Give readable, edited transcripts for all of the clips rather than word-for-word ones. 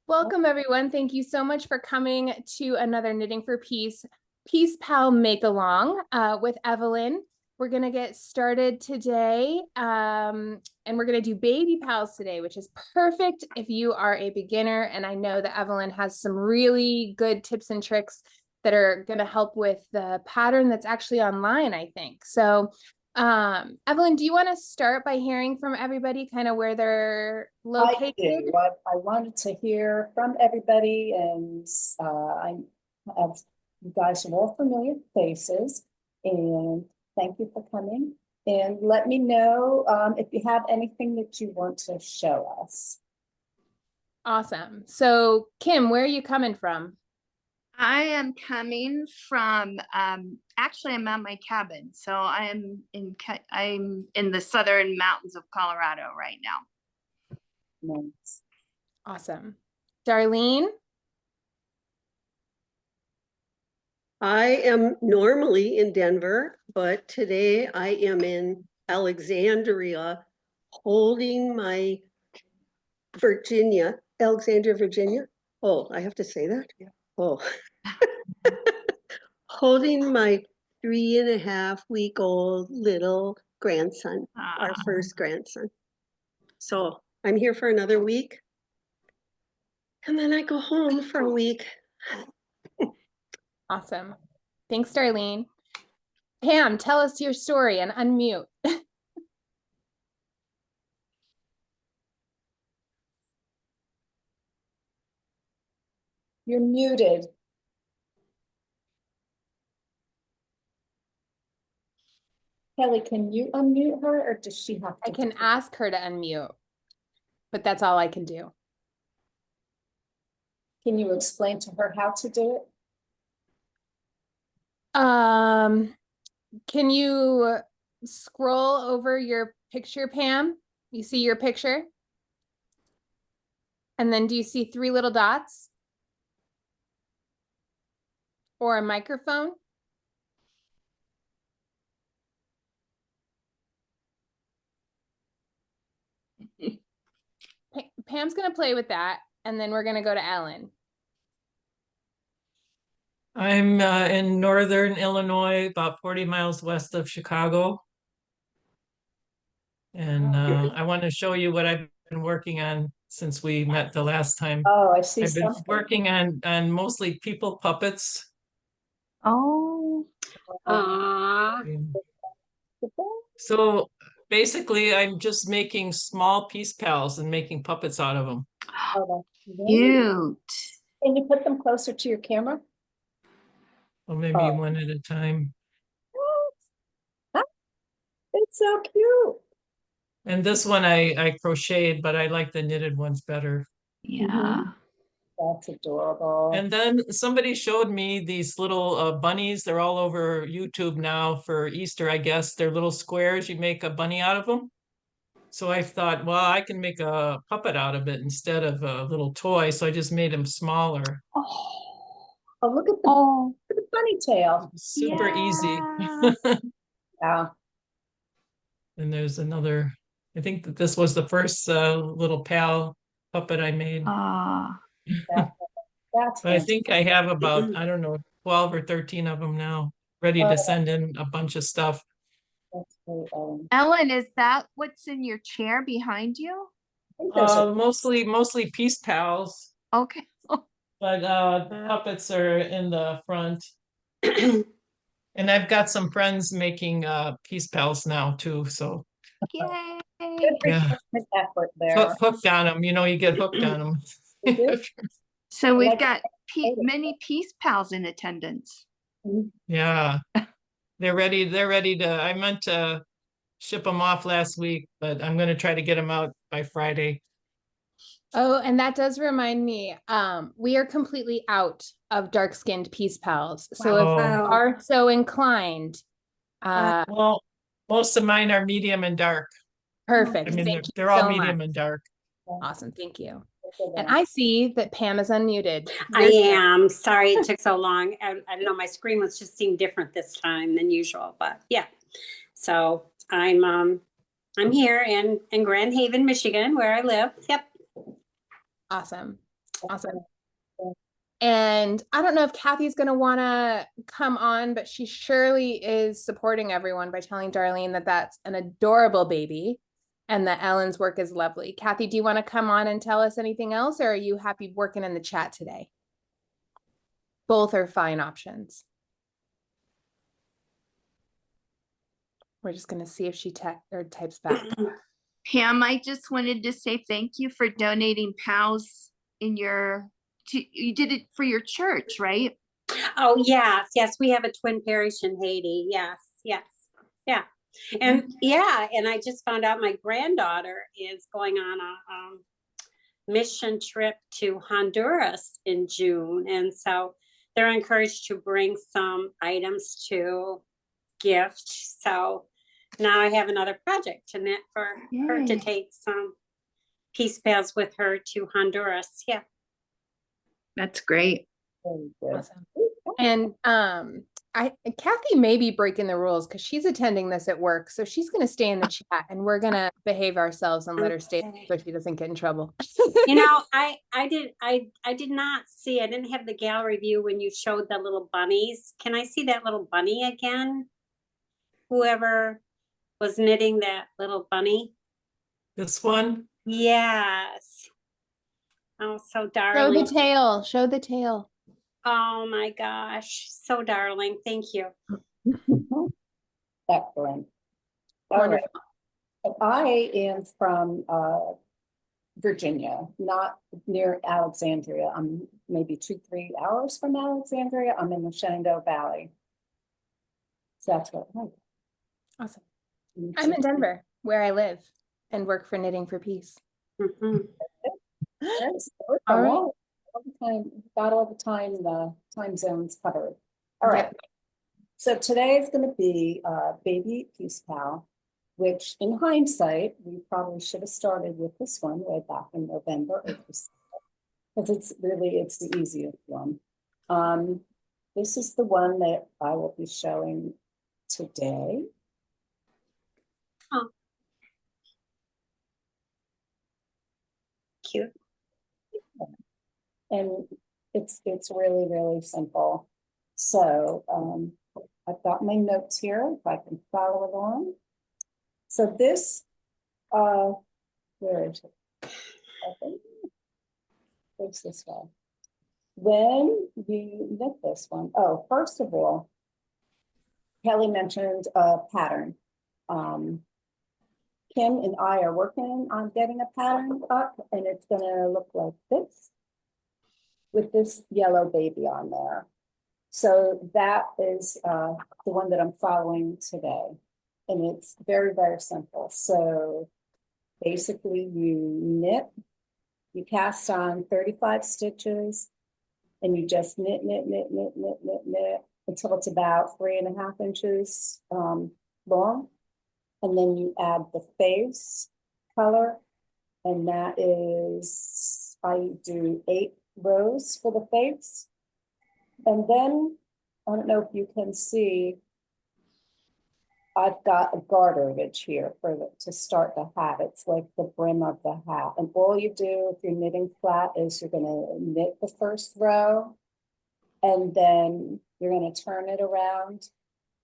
Welcome, everyone. Thank you so much for coming to another Knitting for Peace Peace Pal Make Along with Evelyn. We're going to get started today, and we're going to do baby pals today, which is perfect if you are a beginner. And I know that Evelyn has some really good tips and tricks that are going to help with the pattern that's actually online, I think. So Evelyn, do you want to start by hearing from everybody kind of where they're located? I do. I wanted to hear from everybody, and I have you guys are all familiar faces, and thank you for coming. And let me know if you have anything that you want to show us. Awesome. So Kim, where are you coming from? I am coming from, actually I'm at my cabin. So I'm in the southern mountains of Colorado right now. Nice. Awesome. Darlene? I am normally in Denver, but today I am in Alexandria holding my Alexandria, Virginia. Oh, I have to say that? Yeah. Oh. Holding my 3.5-week-old little grandson, our first grandson. So I'm here for another week. And then I go home for a week. Awesome. Thanks, Darlene. Pam, tell us your story and unmute. You're muted. Kelly, can you unmute her, or does she have to? I can ask her to unmute, but that's all I can do. Can you explain to her how to do it? Can you scroll over your picture, Pam? You see your picture? And then do you see 3 little dots? Or a microphone? Pam's going to play with that, and then we're going to go to Ellen. I'm in northern Illinois, about 40 miles west of Chicago. And I want to show you what I've been working on since we met the last time. Oh, I see. I've been working on mostly people puppets. Oh. So basically, I'm just making small piece pals and making puppets out of them. Oh, Cute. Can you put them closer to your camera? Or maybe one at a time. It's so cute. And this one I crocheted, but I like the knitted ones better. Yeah. That's adorable. And then somebody showed me these little bunnies. They're all over YouTube now for Easter, I guess. They're little squares. You make a bunny out of them. So I thought, well, I can make a puppet out of it instead of a little toy. So I just made them smaller. Oh, look at the bunny tail. Super easy. Yeah. And there's another, I think that this was the first little pal puppet I made. That's But I think I have about, I don't know, 12 or 13 of them now, ready to send in a bunch of stuff. That's great, Ellen, is that what's in your chair behind you? Mostly piece pals. Okay. But the puppets are in the front. And I've got some friends making piece pals now too. So Yay. yeah. Effort there. Hooked on them, you get hooked on them. So we've got many piece pals in attendance. Yeah, they're ready to, I meant to ship them off last week, but I'm going to try to get them out by Friday. Oh, and that does remind me, we are completely out of dark-skinned piece pals. So if you are so inclined, well, most of mine are medium and dark. Perfect. I mean, Thank they're you all so medium much. and dark. Awesome. Thank you. And I see that Pam is unmuted. I am. Sorry it took so long. I don't know. My screen was just seemed different this time than usual, but yeah. So I'm here in Grand Haven, Michigan, where I live. Yep. Awesome. Awesome. And I don't know if Kathy's going to want to come on, but she surely is supporting everyone by telling Darlene that that's an adorable baby and that Ellen's work is lovely. Kathy, do you want to come on and tell us anything else, or are you happy working in the chat today? Both are fine options. We're just going to see if she types back. Pam, I just wanted to say thank you for donating PALs in you did it for your church, right? Oh, yes, we have a twin parish in Haiti. Yes, yeah. And and I just found out my granddaughter is going on a mission trip to Honduras in June. And so they're encouraged to bring some items to gift. So now I have another project to knit for her to take some peace pals with her to Honduras. Yeah. That's great. Very good. Awesome. And Kathy may be breaking the rules because she's attending this at work. So she's going to stay in the chat and we're going to behave ourselves and let her stay so she doesn't get in trouble. You know, I did not see, I didn't have the gallery view when you showed the little bunnies. Can I see that little bunny again? Whoever was knitting that little bunny. This one? Yes. Oh, so Show darling. the tail. Show the tail. Oh my gosh. So darling. Thank you. Excellent. All right. I am from Virginia, not near Alexandria. I'm maybe 2-3 hours from Alexandria. I'm in the Shenandoah Valley. So that's what I'm. Awesome. I'm in Denver, where I live and work for Knitting4Peace. Mhm. Yes, All right. all the time, got all the time zones covered. All right. Yep. So today is going to be Baby Peace Pal, which in hindsight, we probably should have started with this one way back in November, because it's the easiest one. This is the one that I will be showing today. Oh. Cute. And it's really, really simple. So I've got my notes here, if I can follow along. So this, where is it? Where's this one? When you knit this one, oh, first of all, Kelly mentioned a pattern. Kim and I are working on getting a pattern up, and it's gonna look like this with this yellow baby on there. So that is the one that I'm following today. And it's very, very simple. So basically you knit, you cast on 35 stitches, and you just knit until it's about 3.5 inches long. And then you add the face color, and that is, I do 8 rows for the face. And then, I don't know if you can see, I've got a garter ridge here to start the hat. It's like the brim of the hat. And all you do if you're knitting flat is you're gonna knit the first row, and then you're gonna turn it around,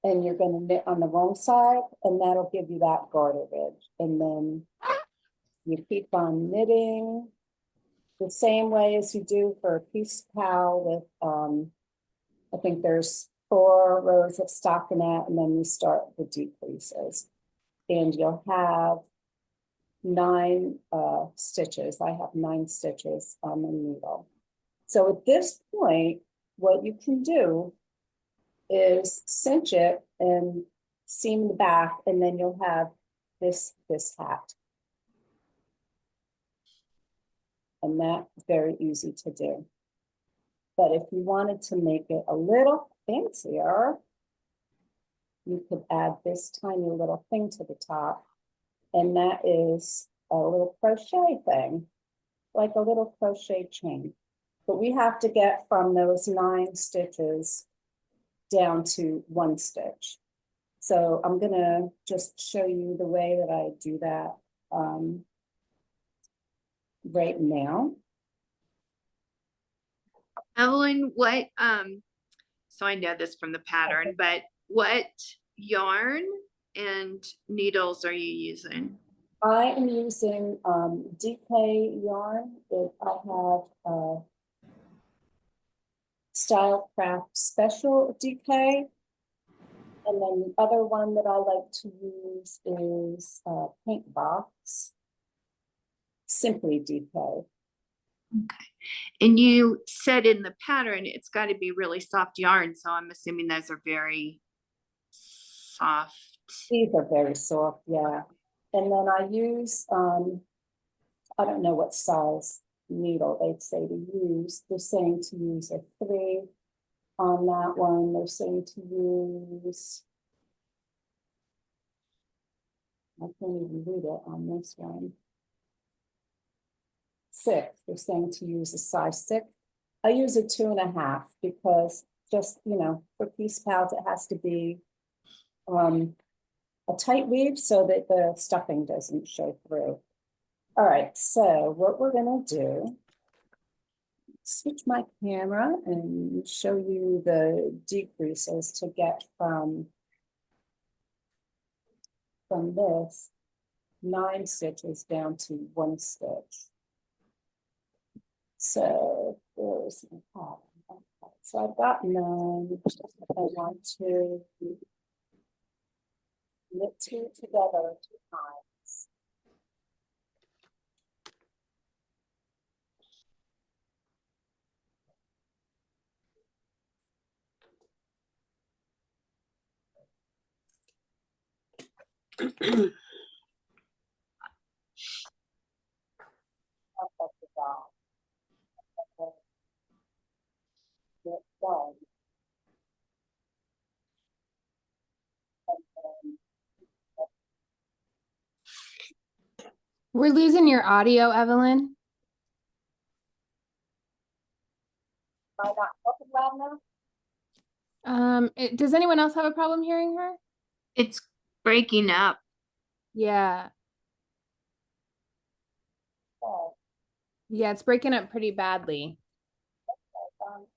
and you're gonna knit on the wrong side, and that'll give you that garter ridge. And then you keep on knitting the same way as you do for a Peace Pal with, I think there's 4 rows of stockinette, and then you start the decreases. And you'll have 9 stitches. I have 9 stitches on the needle. So at this point, what you can do is cinch it and seam the back, and then you'll have this hat. And that's very easy to do. But if you wanted to make it a little fancier, you could add this tiny little thing to the top, and that is a little crochet thing, like a little crochet chain. But we have to get from those 9 stitches down to 1 stitch. So I'm gonna just show you the way that I do that right now. Evelyn, what, so I know this from the pattern, but what yarn and needles are you using? I am using DK yarn. I have Style Craft Special DK. And then the other one that I like to use is Paint Box, Simply DK. Okay. And you said in the pattern, it's got to be really soft yarn. So I'm assuming those are very soft. These are very soft, yeah. And then I use, I don't know what size needle they'd say to use. They're saying to use a 3 on that one. They're saying to use, I can't even read it on this one. 6, they're saying to use a size 6. I use a 2.5 because just, you know, for Peace Pals, it has to be a tight weave so that the stuffing doesn't show through. All right, so what we're gonna do, switch my camera and show you the decreases to get from this 9 stitches down to 1 stitch. So there's my pattern. Okay, so I've got 9. I want to knit 2 together 2 times. Up the dot. Knit 1. And then We're losing your audio, Evelyn. am I not talking loud enough? Does anyone else have a problem hearing her? It's breaking up. Yeah. Oh, Yeah, it's breaking up pretty badly.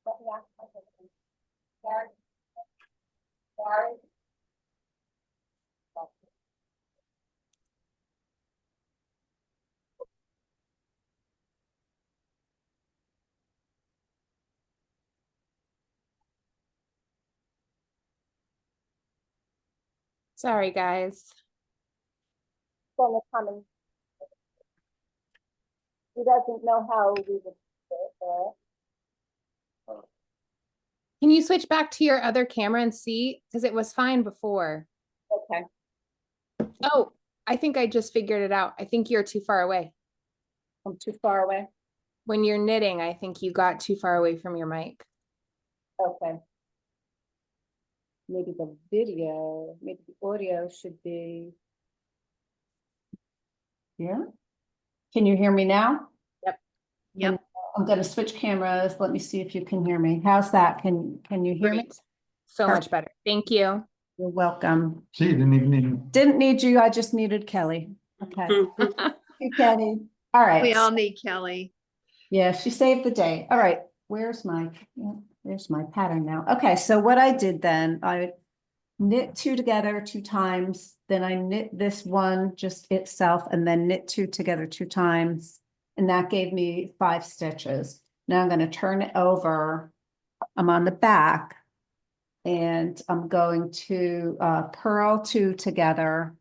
let me ask my husband. Gary? Gary? Sorry, guys. Gonna come and he doesn't know how we would do it. Can you switch back to your other camera and see? Because it was fine before. Okay, Oh, I think I just figured it out. I think you're too far away. I'm too far away. When you're knitting, I think you got too far away from your mic. Okay. Maybe the video, maybe the audio should be. Yeah. Can you hear me now? Yep. I'm gonna switch cameras. Let me see if you can hear me. How's that? Can you hear me? Great. So much better. Thank you. You're welcome. See, you didn't even need. Didn't need you, I just needed Kelly. Okay. Thank you, Kelly. All right. We all need Kelly. Yeah, she saved the day. All right, where's my pattern now? Okay, so what I did then, I knit 2 together 2 times, then I knit this one just itself and then knit 2 together 2 times. And that gave me 5 stitches. Now I'm going to turn it over. I'm on the back and I'm going to purl 2 together.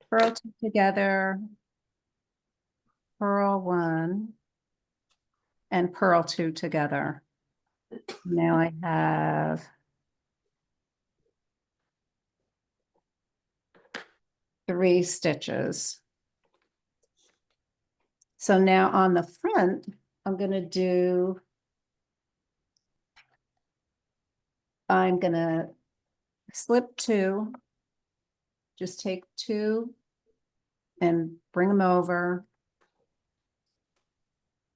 Purl 2 together, purl 1, and purl 2 together. Now I have 3 stitches. So now on the front, I'm going to slip 2, just take 2 and bring them over.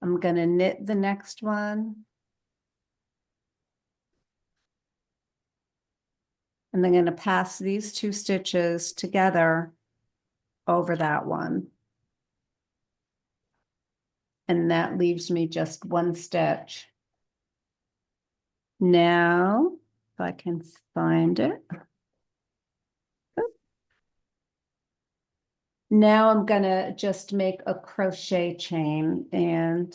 I'm gonna knit the next one. And then I'm gonna pass these 2 stitches together over that one. And that leaves me just 1 stitch. Now, if I can find it. Now I'm gonna just make a crochet chain, and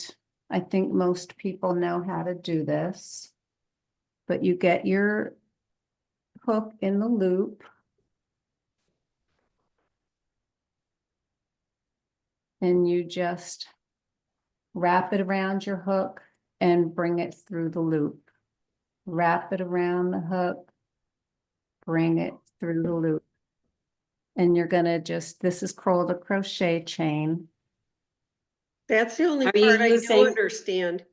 I think most people know how to do this. But you get your hook in the loop. And you just wrap it around your hook and bring it through the loop. Wrap it around the hook, bring it through the loop. And you're gonna just, this is called a crochet chain. That's the only Are you part I do using- understand.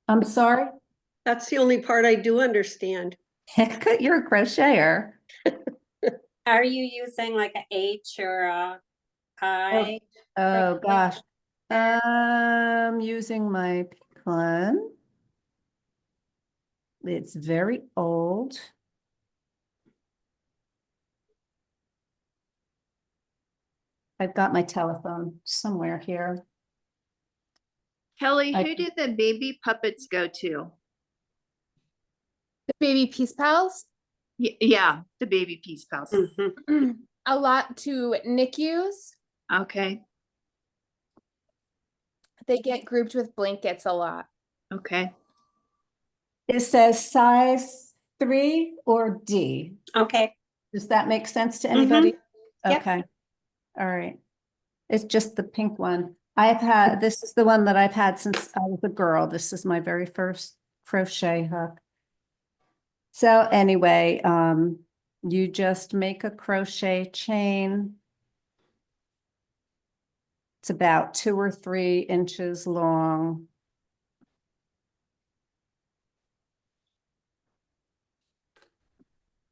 I'm sorry? That's the only part I do understand. You're a crocheter. Are you using like a H or a I? Oh, Crochet. gosh. I'm using my pink one. It's very old. I've got my telephone somewhere here. Kelly, I- who did the baby puppets go to? The baby Peace Pals, Yeah, the baby Peace Pals. Mhm. a lot to NICUs. Okay, They get grouped with blankets a lot. okay. It says size 3 or D. Okay, Does that make sense to anybody? Yep. Okay. All right. It's just the pink one. This is the one that I've had since I was a girl. This is my very first crochet hook. So anyway, you just make a crochet chain. It's about 2 or 3 inches long.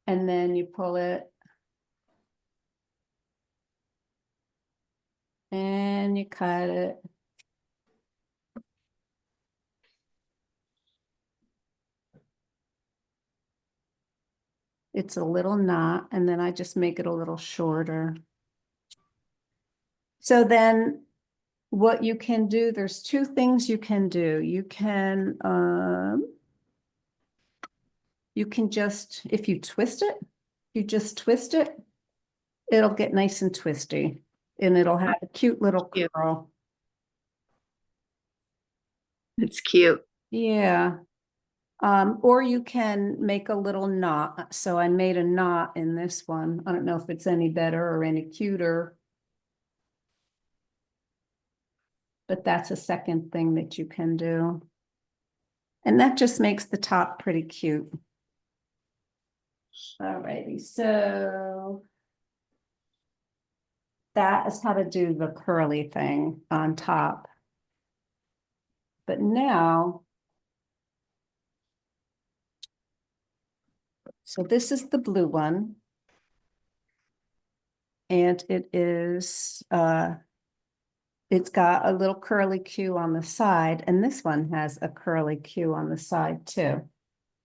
And then you pull it. And you cut it. It's a little knot, and then I just make it a little shorter. So then what you can do, there's 2 things you can do. You can just, if you twist it, you just twist it, it'll get nice and twisty, and it'll have a cute little Cute. curl. It's cute. Yeah. Or you can make a little knot. So I made a knot in this one. I don't know if it's any better or any cuter. But that's a second thing that you can do. And that just makes the top pretty cute. Alrighty, so that is how to do the curly thing on top. But now, so this is the blue one. And it is, it's got a little curly Q on the side, and this one has a curly Q on the side too.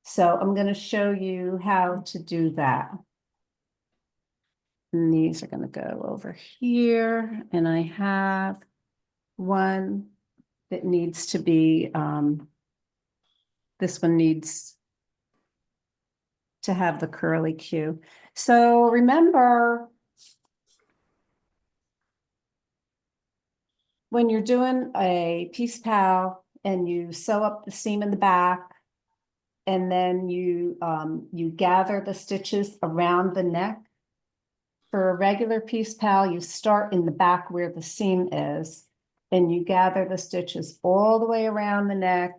So I'm going to show you how to do that. And these are going to go over here, and I have one that needs to be, this one needs to have the curly Q. So remember, when you're doing a piece pal and you sew up the seam in the back, and then you gather the stitches around the neck. For a regular piece pal, you start in the back where the seam is, and you gather the stitches all the way around the neck,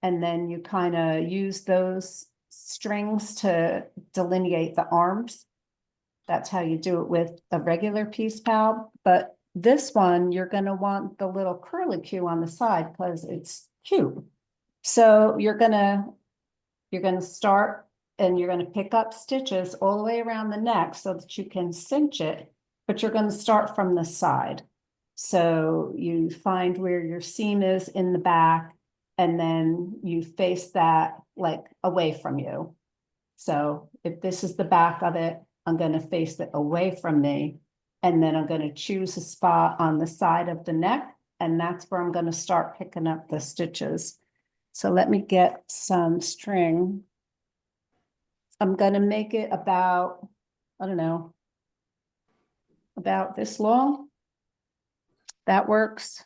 and then you kind of use those strings to delineate the arms. That's how you do it with a regular piece pal. But this one, you're going to want the little curly Q on the side because it's cute. So you're going to start, and you're going to pick up stitches all the way around the neck so that you can cinch it but you're going to start from the side. So you find where your seam is in the back, and then you face that like away from you. So if this is the back of it, I'm going to face it away from me. And then I'm going to choose a spot on the side of the neck. And that's where I'm going to start picking up the stitches. So let me get some string. I'm going to make it about, I don't know, about this long. That works.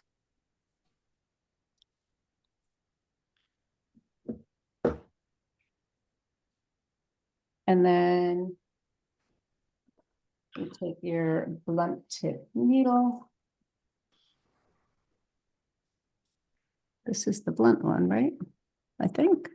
And then you take your blunt tip needle. This is the blunt one, right? I think.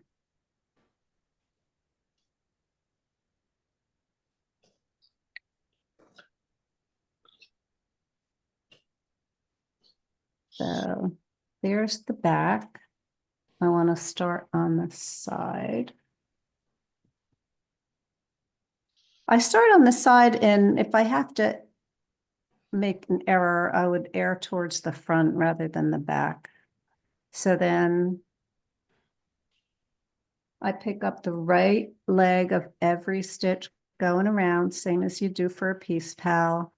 So there's the back. I want to start on the side. I start on the side, and if I have to make an error, I would err towards the front rather than the back. So then I pick up the right leg of every stitch going around, same as you do for a piece pal.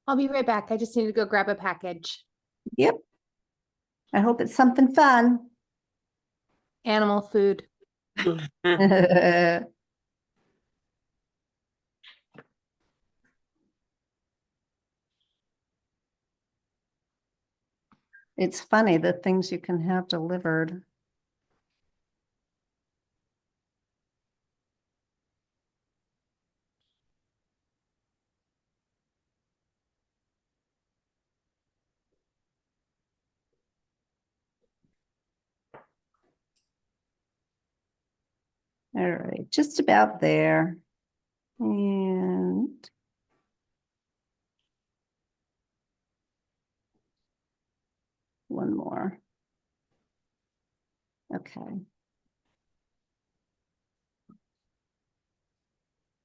I'll be right back. I just need to go grab a package. Yep. I hope it's something fun. Animal food. It's funny the things you can have delivered. All right, just about there. And one more. Okay.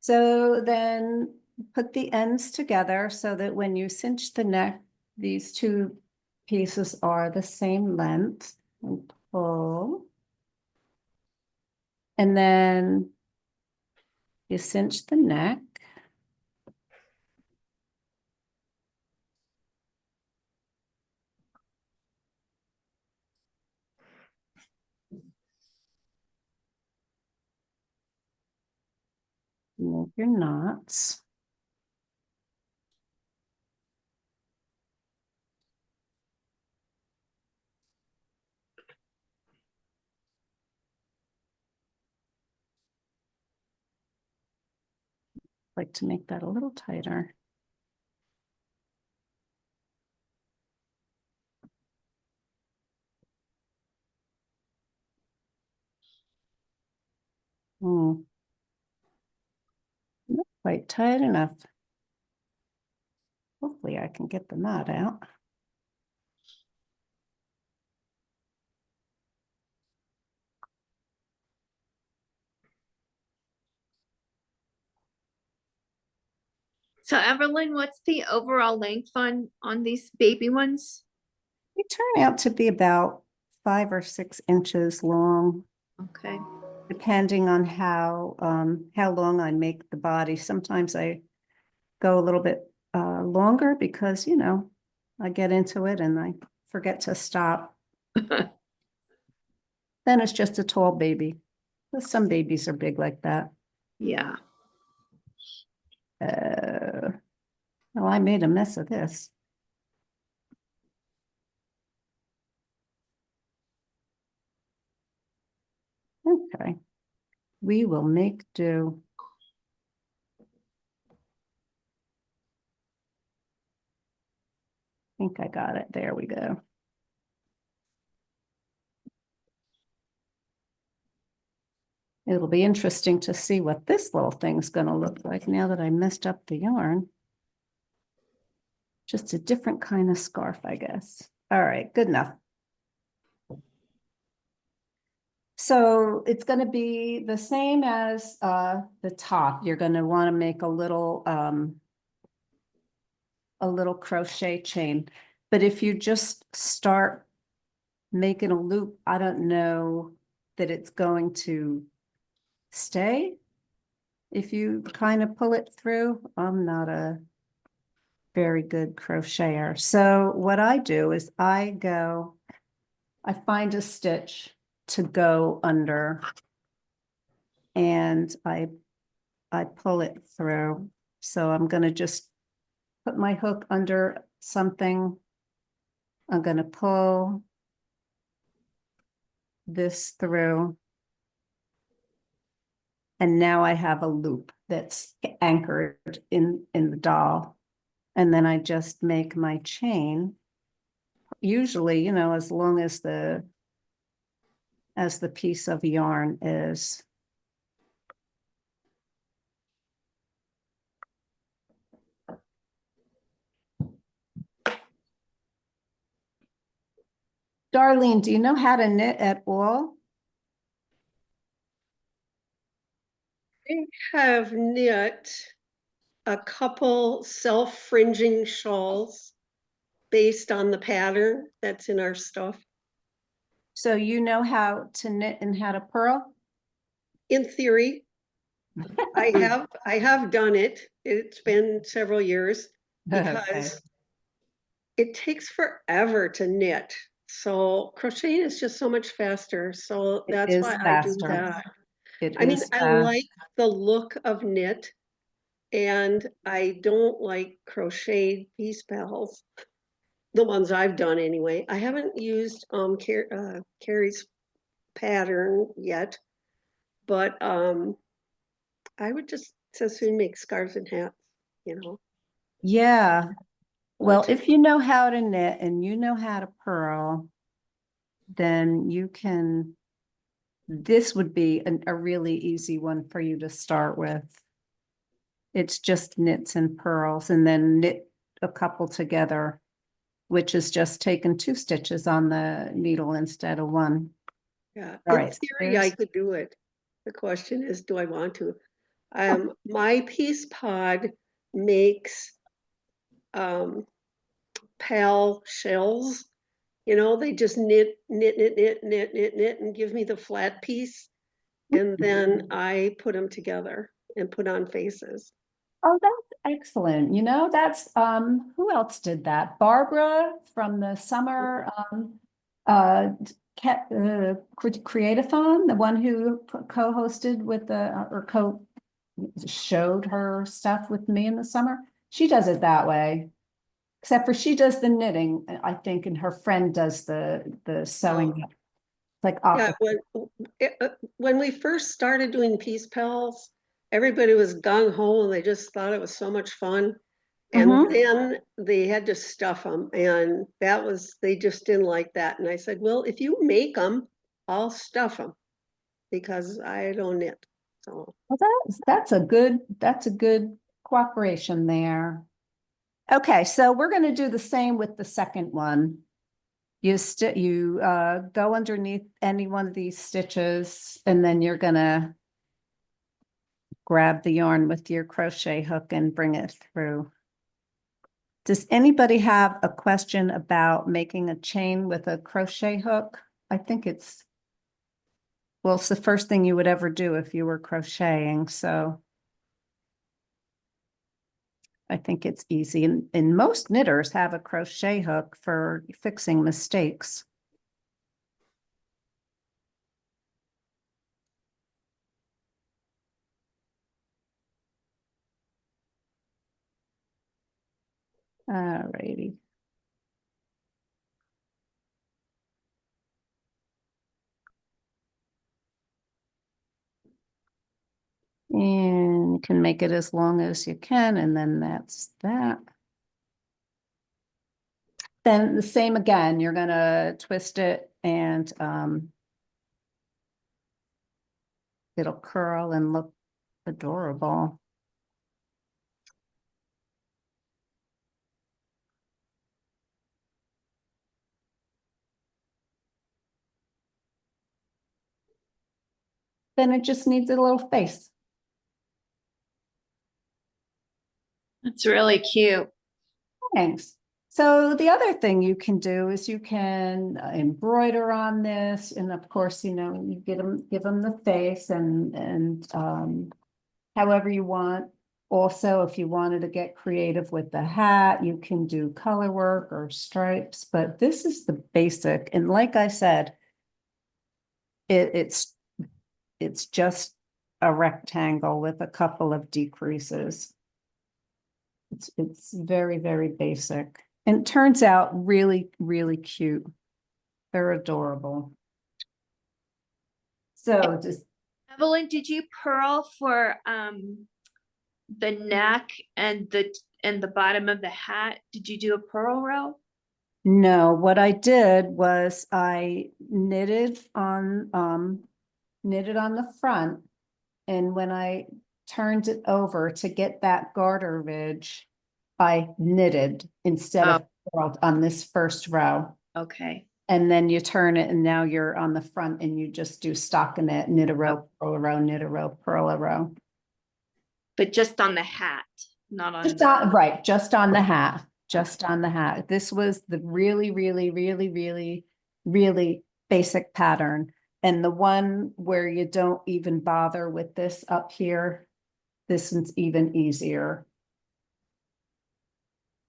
So then put the ends together so that when you cinch the neck, these two pieces are the same length, and pull. And then you cinch the neck. Make your knots. Like to make that a little tighter. Not quite tight enough. Hopefully I can get the knot out. So Evelyn, what's the overall length on these baby ones? They turn out to be about 5 or 6 inches long, Okay. depending on how long I make the body. Sometimes I go a little bit longer because, you know, I get into it and I forget to stop. Then it's just a tall baby. But some babies are big like that. Yeah. Oh, I made a mess of this. We will make do. I think I got it. There we go. It'll be interesting to see what this little thing's going to look like now that I messed up the yarn. Just a different kind of scarf, I guess. All right, good enough. So it's going to be the same as the top. You're going to want to make a little crochet chain. But if you just start making a loop, I don't know that it's going to stay. If you kind of pull it through, I'm not a very good crocheter. So what I do is I find a stitch to go under and I pull it through. So I'm going to just put my hook under something. I'm going to pull this through. And now I have a loop that's anchored in the doll. And then I just make my chain. Usually, as long as the piece of yarn is. Darlene, do you know how to knit at all? I have knit a couple self-fringing shawls based on the pattern that's in our stuff. So you know how to knit and how to purl? In theory, I have done it. It's been several years because Okay. it takes forever to knit. So crocheting is just so much faster. So It that's is why I do faster. that. It I mean, is I fast. like the look of knit and I don't like crocheted piece pals. The ones I've done anyway. I haven't used Carrie's pattern yet, but I would just as soon make scarves and hats, Yeah. Well, But if you know how to knit and you know how to purl, then you can, this would be a really easy one for you to start with. It's just knits and purls and then knit a couple together, which is just taking 2 stitches on the needle instead of 1. yeah, All in right, theory, I could do it. The question is, do I want to? My piece pod makes pal shells. They just knit, knit, knit, knit, knit, knit, knit, and give me the flat piece. And then I put them together and put on faces. Oh, that's excellent. That's who else did that? Barbara from the summer uh Create-a-thon, the one who co-hosted with showed her stuff with me in the summer. She does it that way. Except for she does the knitting, I think, and her friend does the sewing. Like Yeah, when we first started doing Peace Pals, everybody was gung ho and they just thought it was so much fun. And then they had to stuff them, and they just didn't like that. And I said, well, if you make them, I'll stuff them because I don't knit. So Well, that's a good cooperation there. Okay, so we're going to do the same with the second one. You go underneath any one of these stitches, and then you're going to grab the yarn with your crochet hook and bring it through. Does anybody have a question about making a chain with a crochet hook? I think it's the first thing you would ever do if you were crocheting, so I think it's easy. And most knitters have a crochet hook for fixing mistakes. All righty. And you can make it as long as you can, and then that's that. Then the same again, you're gonna twist it and it'll curl and look adorable. Then it just needs a little face. It's really cute. Thanks. So the other thing you can do is you can embroider on this, and of course, you know, you give them the face and however you want. Also, if you wanted to get creative with the hat, you can do color work or stripes, but this is the basic. And like I said, it's just a rectangle with a couple of decreases. It's very, very basic. And it turns out really, really cute. They're adorable. So just Evelyn, did you purl for the neck and the bottom of the hat? Did you do a purl row? no, what I did was I knitted on the front, and when I turned it over to get that garter ridge, I knitted instead of purled on this first row. Okay. And then you turn it and now you're on the front and you just do stockinette, knit a row, purl a row, knit a row, purl a row. But just on the hat, not on Just on, right, just on the hat, just on the hat. This was the really, really, really, really, really basic pattern. And the one where you don't even bother with this up here, this is even easier.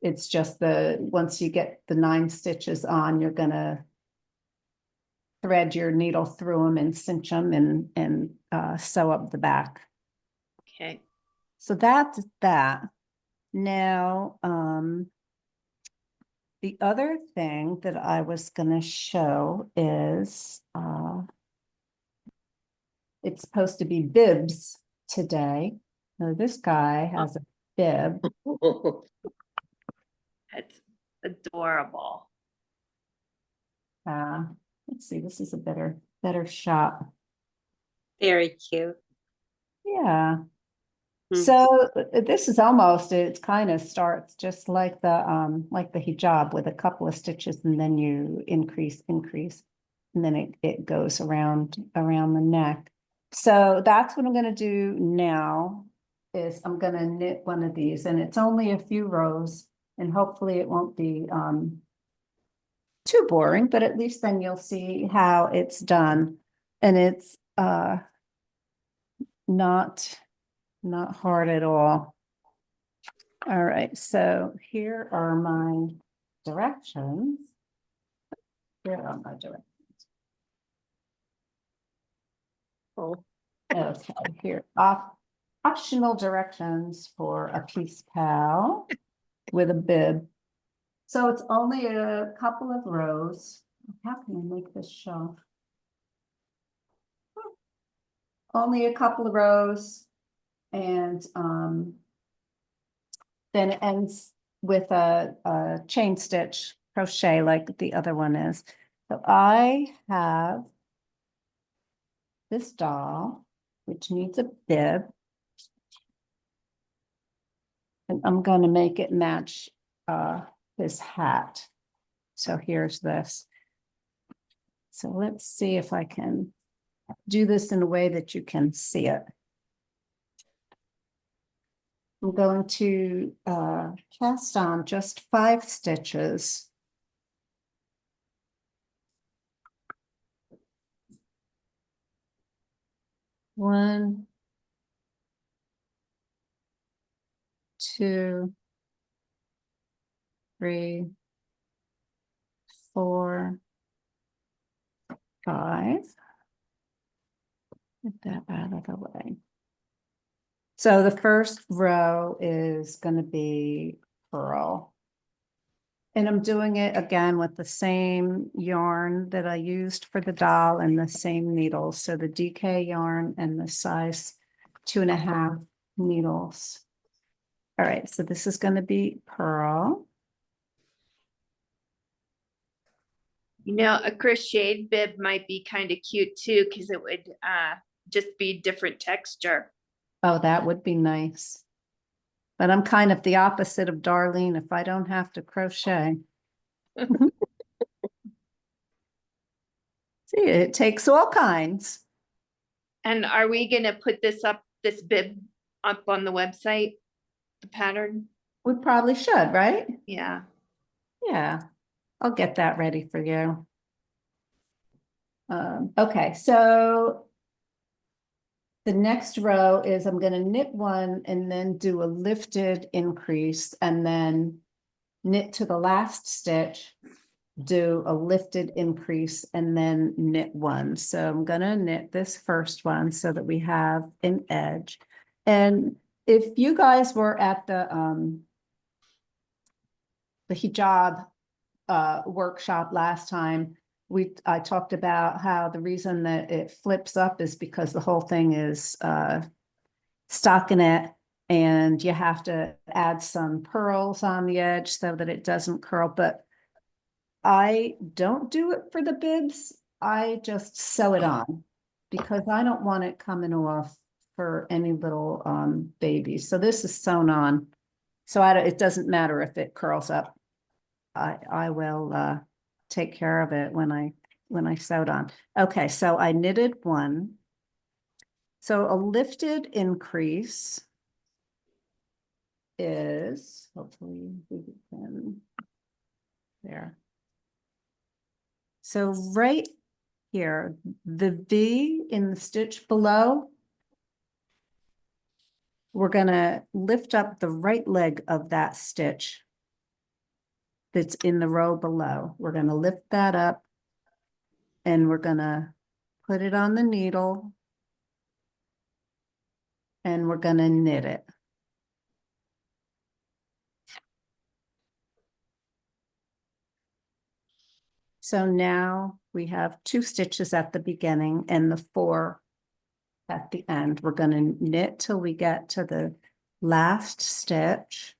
It's just once you get the 9 stitches on, you're gonna thread your needle through them and cinch them and sew up the back. Okay. So that's that. Now, the other thing that I was gonna show is it's supposed to be bibs today. Now this guy has a bib. That's adorable. Let's see, this is a better shot. Very cute. Yeah. Hmm. So this is almost, it kind of starts just like the hijab with a couple of stitches and then you increase, and then it goes around the neck. So that's what I'm gonna do now is I'm gonna knit one of these, and it's only a few rows, and hopefully it won't be too boring, but at least then you'll see how it's done. And it's not hard at all. All right, so here are my directions. Here are my directions. Oh, Okay, here, optional directions for a piece pal with a bib. So it's only a couple of rows. How can I make this show? Only a couple of rows, and then it ends with a chain stitch crochet like the other one is. So I have this doll, which needs a bib. And I'm going to make it match this hat. So here's this. So let's see if I can do this in a way that you can see it. I'm going to cast on just 5 stitches. One, 2, 3, 4, 5. Get that out of the way. So the first row is going to be purl. And I'm doing it again with the same yarn that I used for the doll and the same needles. So the DK yarn and the size 2.5 needles. All right, so this is going to be purl. You know, a crocheted bib might be kind of cute too, because it would just be different texture. Oh, that would be nice. But I'm kind of the opposite of Darlene if I don't have to crochet. See, it takes all kinds. And are we gonna put this bib up on the website, the pattern? We probably should, right? Yeah. Yeah, I'll get that ready for you. Okay, so the next row is I'm going to knit one and then do a lifted increase and then knit to the last stitch, do a lifted increase and then knit one. So I'm going to knit this first one so that we have an edge. And if you guys were at the hijab workshop last time, I talked about how the reason that it flips up is because the whole thing is stockinette, and you have to add some pearls on the edge so that it doesn't curl. But I don't do it for the bibs. I just sew it on because I don't want it coming off for any little babies. So this is sewn on. So it doesn't matter if it curls up. I will take care of it when I sew it on. Okay, so I knitted one. So a lifted increase is, hopefully we can, there. So right here, the V in the stitch below, we're gonna lift up the right leg of that stitch that's in the row below. We're gonna lift that up and we're gonna put it on the needle and we're gonna knit it. So now we have 2 stitches at the beginning and the 4 at the end. We're going to knit till we get to the last stitch.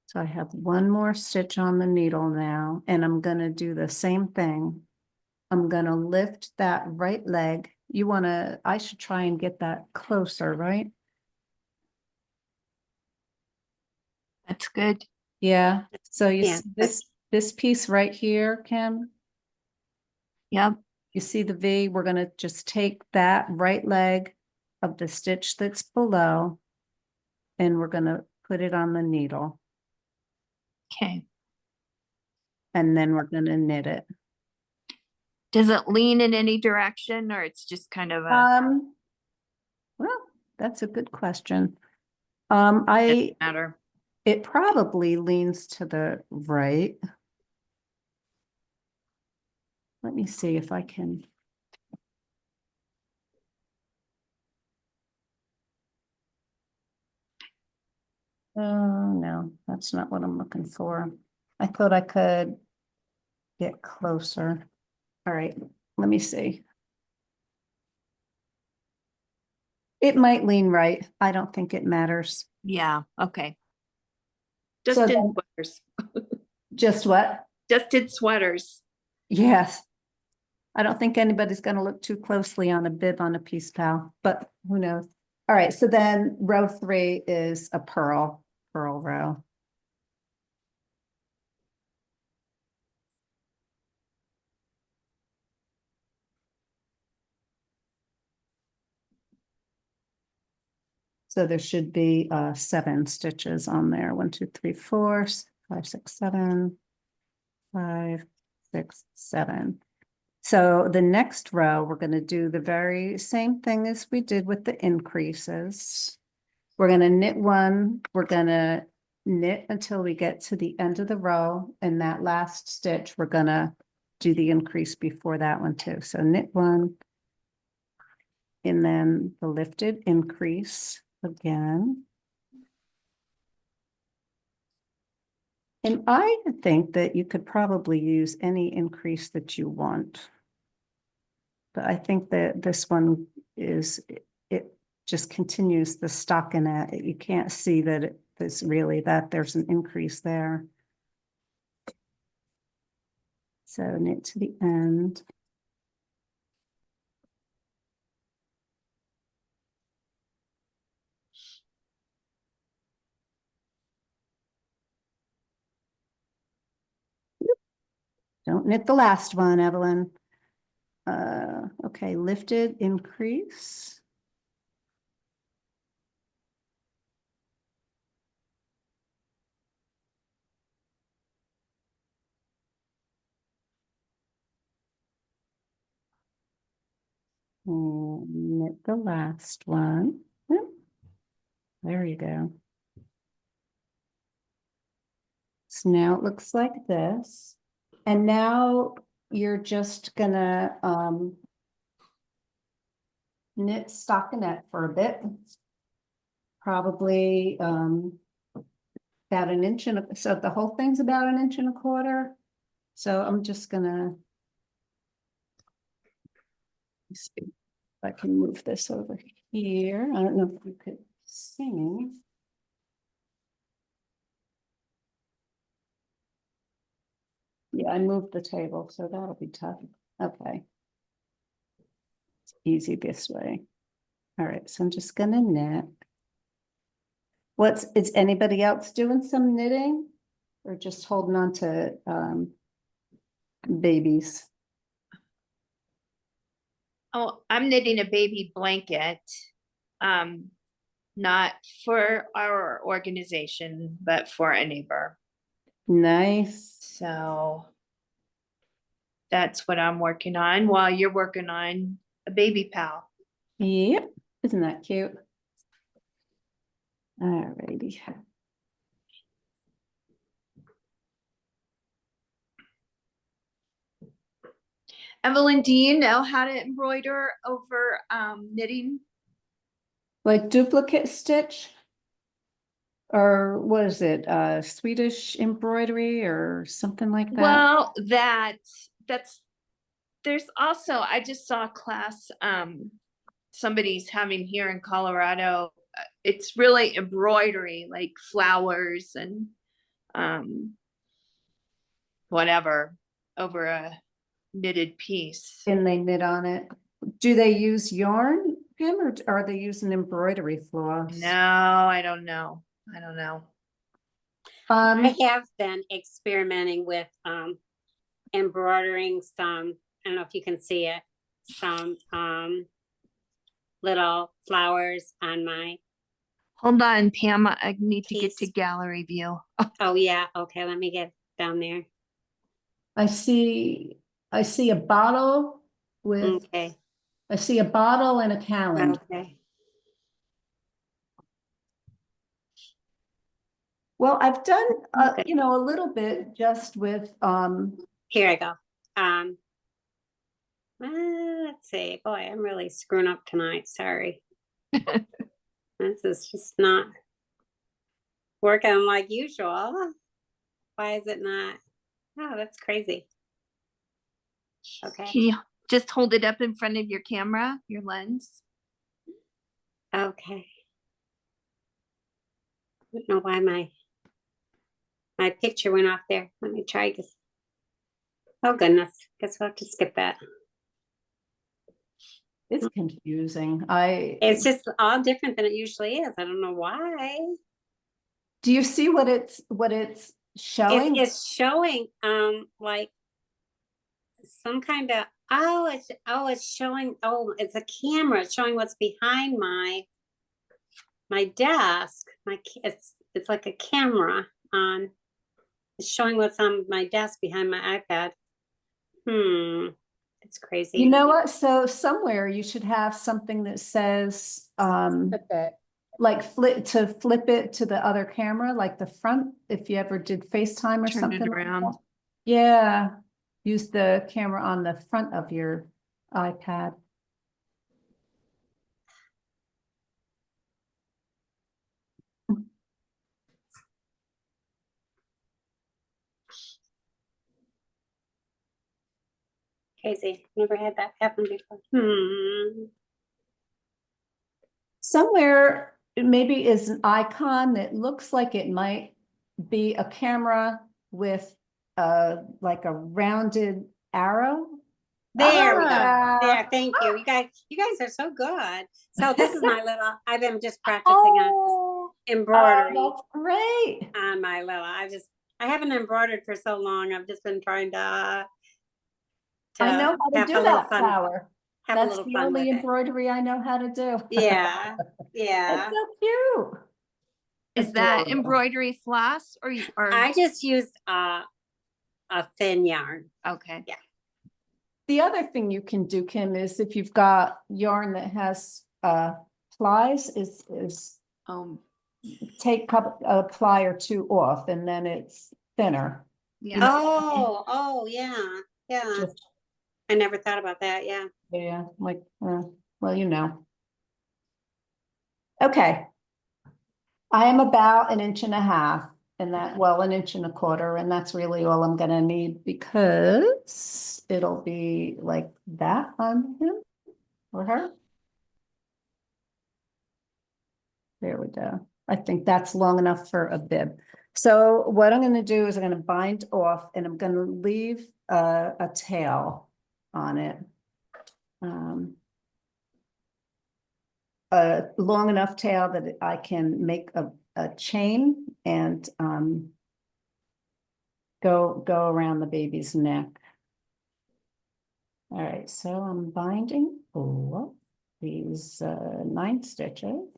So I have 1 more stitch on the needle now, and I'm going to do the same thing. I'm going to lift that right leg. I should try and get that closer, right? That's good. Yeah. So you Yeah, see this piece right here, Kim? Yep. You see the V? We're going to just take that right leg of the stitch that's below, and we're going to put it on the needle, Okay. and then we're going to knit it. Does it lean in any direction, or it's just kind of a Well, that's a good question. matter? It probably leans to the right. Let me see if I can. Oh, no, that's not what I'm looking for. I thought I could get closer. All right, let me see. It might lean right. I don't think it matters. Yeah. Okay. So Just in then- sweaters. Just what? Just in sweaters. Yes. I don't think anybody's going to look too closely on a bib on a piece pal, but who knows? All right, so then row 3 is a purl row. So there should be 7 stitches on there. 1, 2, 3, 4, 5, 6, 7, 5, 6, 7. So the next row, we're going to do the very same thing as we did with the increases. We're going to knit one. We're going to knit until we get to the end of the row. And that last stitch, we're going to do the increase before that one too. So knit one. And then the lifted increase again. And I think that you could probably use any increase that you want. But I think that this one is, it just continues the stockinette. You can't see that it's really that there's an increase there. So knit to the end. Don't knit the last one, Evelyn. Okay, lifted, increase. And knit the last one. Yep. There you go. So now it looks like this. And now you're just gonna knit stockinette for a bit. Probably about an inch and so the whole thing's about an inch and a quarter. So I'm just gonna see if I can move this over here. I don't know if you could see. Yeah, I moved the table, so that'll be tough. Okay. It's easy this way. All right, so I'm just gonna knit. Is anybody else doing some knitting? Or just holding on to babies? Oh, I'm knitting a baby blanket. Not for our organization, but for a neighbor. Nice. So that's what I'm working on while you're working on a baby pal. Yep, isn't that cute? All righty. Evelyn, do you know how to embroider over knitting? Like duplicate stitch? Or what is it, Swedish embroidery or something like that? Well, there's also, I just saw a class somebody's having here in Colorado. It's really embroidery, like flowers and whatever over a knitted piece. And they knit on it. Do they use yarn, Kim, or are they using embroidery floss? No, I don't know. I don't know. I have been experimenting with embroidering some, I don't know if you can see it, some little flowers on my, Hold on, Pam. I need to get to Piece. gallery view. oh yeah, okay, let me get down there. I see a bottle with, Okay, I see a bottle and a calendar. okay. Well, I've done, Okay. you know, a little bit just with, Here I go. Let's see. Boy, I'm really screwing up tonight. Sorry. This is just not working like usual. Why is it not? Oh, that's crazy. Okay. Can you just hold it up in front of your camera, your lens? Okay. I don't know why my picture went off there. Let me try this. Oh goodness. Guess we'll have to skip that. it's confusing. It's just all different than it usually is. I don't know why. Do you see what it's showing? It's showing like some kind of it's showing it's a camera. It's showing what's behind my desk. It's like a camera on. It's showing what's on my desk behind my iPad. It's crazy. You know what? So somewhere you should have something that says like flip it to the other camera, like the front, if you ever did FaceTime or Turn something. it like around. that. Yeah. Use the camera on the front of your iPad. Crazy. Never had that happen before. Hmm. Somewhere maybe is an icon that looks like it might be a camera with like a rounded arrow. There we go. Ah. There, thank you. You guys are so good. So this is my little, I've been just practicing on Oh, embroidery that's great. on my little, I haven't embroidered for so long. I've just been trying to I know how to have do a little that fun, flower. have a That's little the fun only with it. embroidery I know how to do. Yeah, It's yeah. so cute. Is that Adorable. embroidery floss or I just used a thin yarn. okay? The other thing you can do, Kim, is if you've got yarn that has plies, is take a ply or two off, and then it's thinner. Yeah. Oh, yeah, yeah. Just, I never thought about that. Yeah. yeah, like, well, you know. Okay. I am about 1.5 inches, and that, well, 1.25 inches, and that's really all I'm gonna need because it'll be like that on him or her. There we go. I think that's long enough for a bib. So what I'm gonna do is I'm gonna bind off and I'm gonna leave a tail on it. A long enough tail that I can make a chain and go around the baby's neck. All right, so I'm binding these 9 stitches.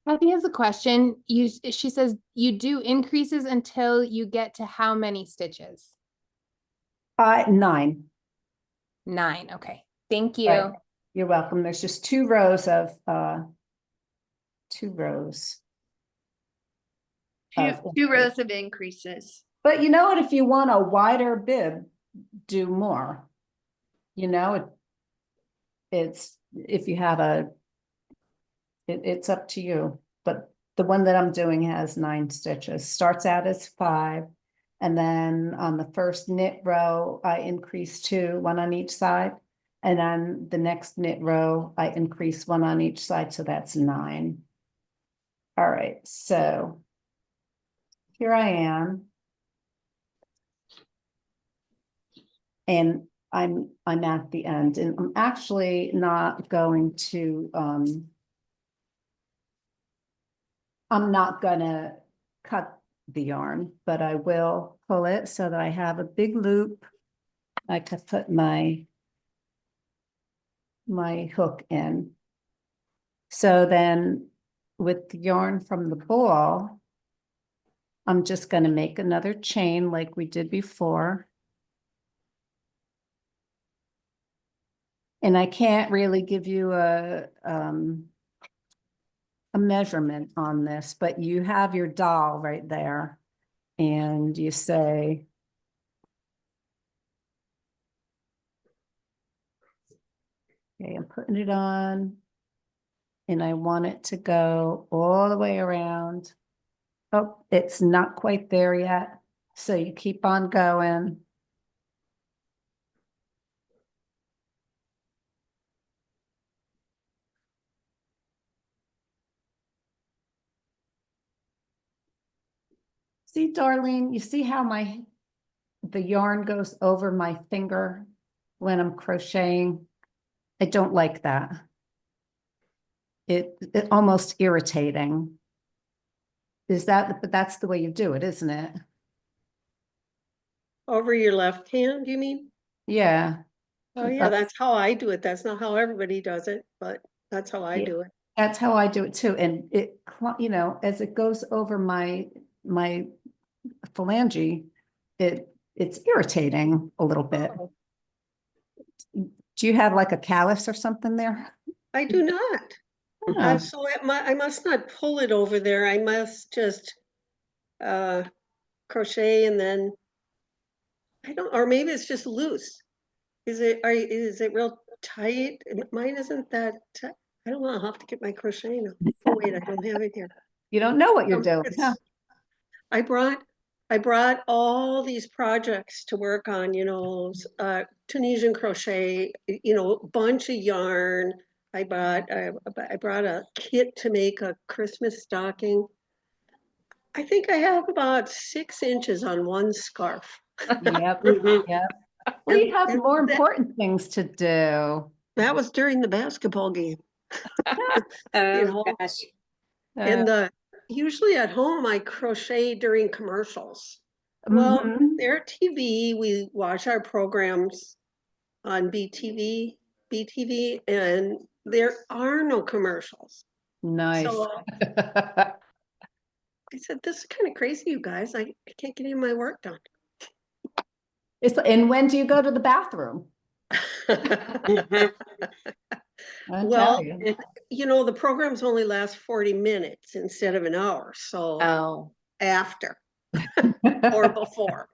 Kathy has a question. She says you do increases until you get to how many stitches? 9. 9. Okay. Thank you. Right. You're welcome. There's just 2 rows of 2 rows. Two rows of increases. But you know what? If you want a wider bib, do more. You know, it's if you have it's up to you. But the one that I'm doing has 9 stitches. Starts out as 5, and then on the first knit row, I increase 2, 1 on each side, and on the next knit row, I increase 1 on each side, so that's 9. All right, so here I am. And I'm at the end, and I'm actually not going to I'm not gonna cut the yarn, but I will pull it so that I have a big loop. I could put my hook in. So then with the yarn from the ball, I'm just going to make another chain like we did before. And I can't really give you a measurement on this, but you have your doll right there, and you say, okay, I'm putting it on, and I want it to go all the way around. Oh, it's not quite there yet. So you keep on going. See, Darlene, you see how the yarn goes over my finger when I'm crocheting? I don't like that. It almost irritating. But that's the way you do it, isn't it? Over your left hand, you mean? Yeah. Oh, yeah, that's how I do it. That's not how everybody does it, but that's how I Yeah. do it. That's how I do it too. And it, you know, as it goes over my phalange, it's irritating a little bit. Oh, Do you have like a callus or something there? I do not. Oh, So I must not pull it over there. I must just crochet and then I don't, or maybe it's just loose. Is it real tight? Mine isn't that tight. I don't know, I'll have to get my crochet now. Oh, wait, I don't have it here. You don't know what you're doing. It's- I brought all these projects to work on, Tunisian crochet, a bunch of yarn. I brought a kit to make a Christmas stocking. I think I have about 6 inches on one scarf. Yep, Mhm. yep. We And- have and more that- important things to do. That was during the basketball game. Oh, know, gosh. And usually at home, I crochet during commercials. Well, Mhm. they're TV, we watch our programs on BTV, and there are no commercials. Nice. So I said, this is kind of crazy, you guys. I can't get any of my work done. And when do you go to the bathroom? I Well, tell you. the programs only last 40 minutes instead of an hour. So Oh. after or before.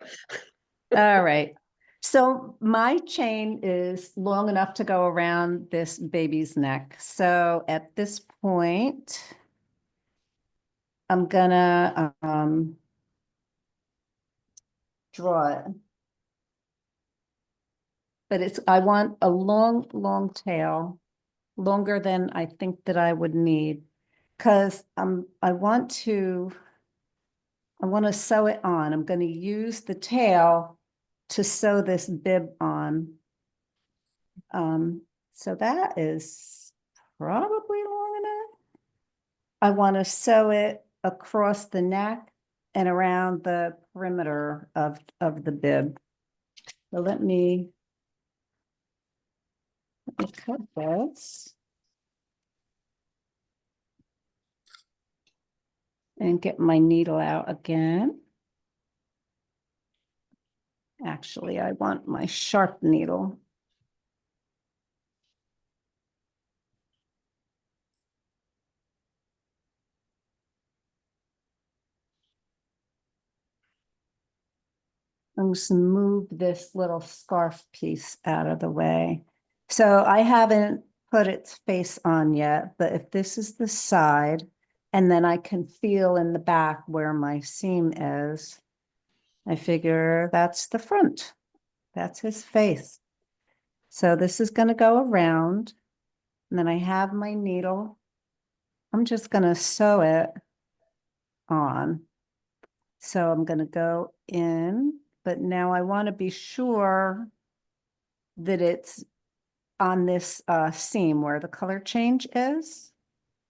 All right. So my chain is long enough to go around this baby's neck. So at this point, I'm gonna draw it. But I want a long, long tail, longer than I think that I would need. Because I want to sew it on. I'm going to use the tail to sew this bib on. So that is probably long enough. I want to sew it across the neck and around the perimeter of the bib. So let me cut this. And get my needle out again. Actually, I want my sharp needle. I'm just move this little scarf piece out of the way. So I haven't put its face on yet, but if this is the side, and then I can feel in the back where my seam is, I figure that's the front. That's his face. So this is going to go around, and then I have my needle. I'm just going to sew it on. So I'm going to go in, but now I want to be sure that it's on this seam where the color change is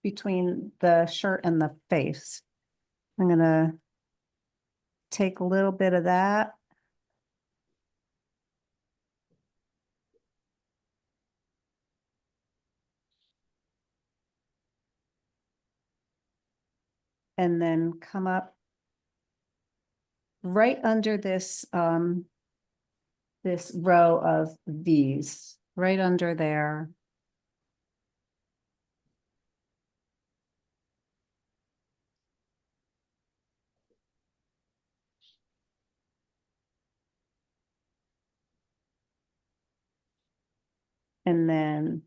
between the shirt and the face. I'm going to take a little bit of that. And then come up right under this this row of V's, right under there. And then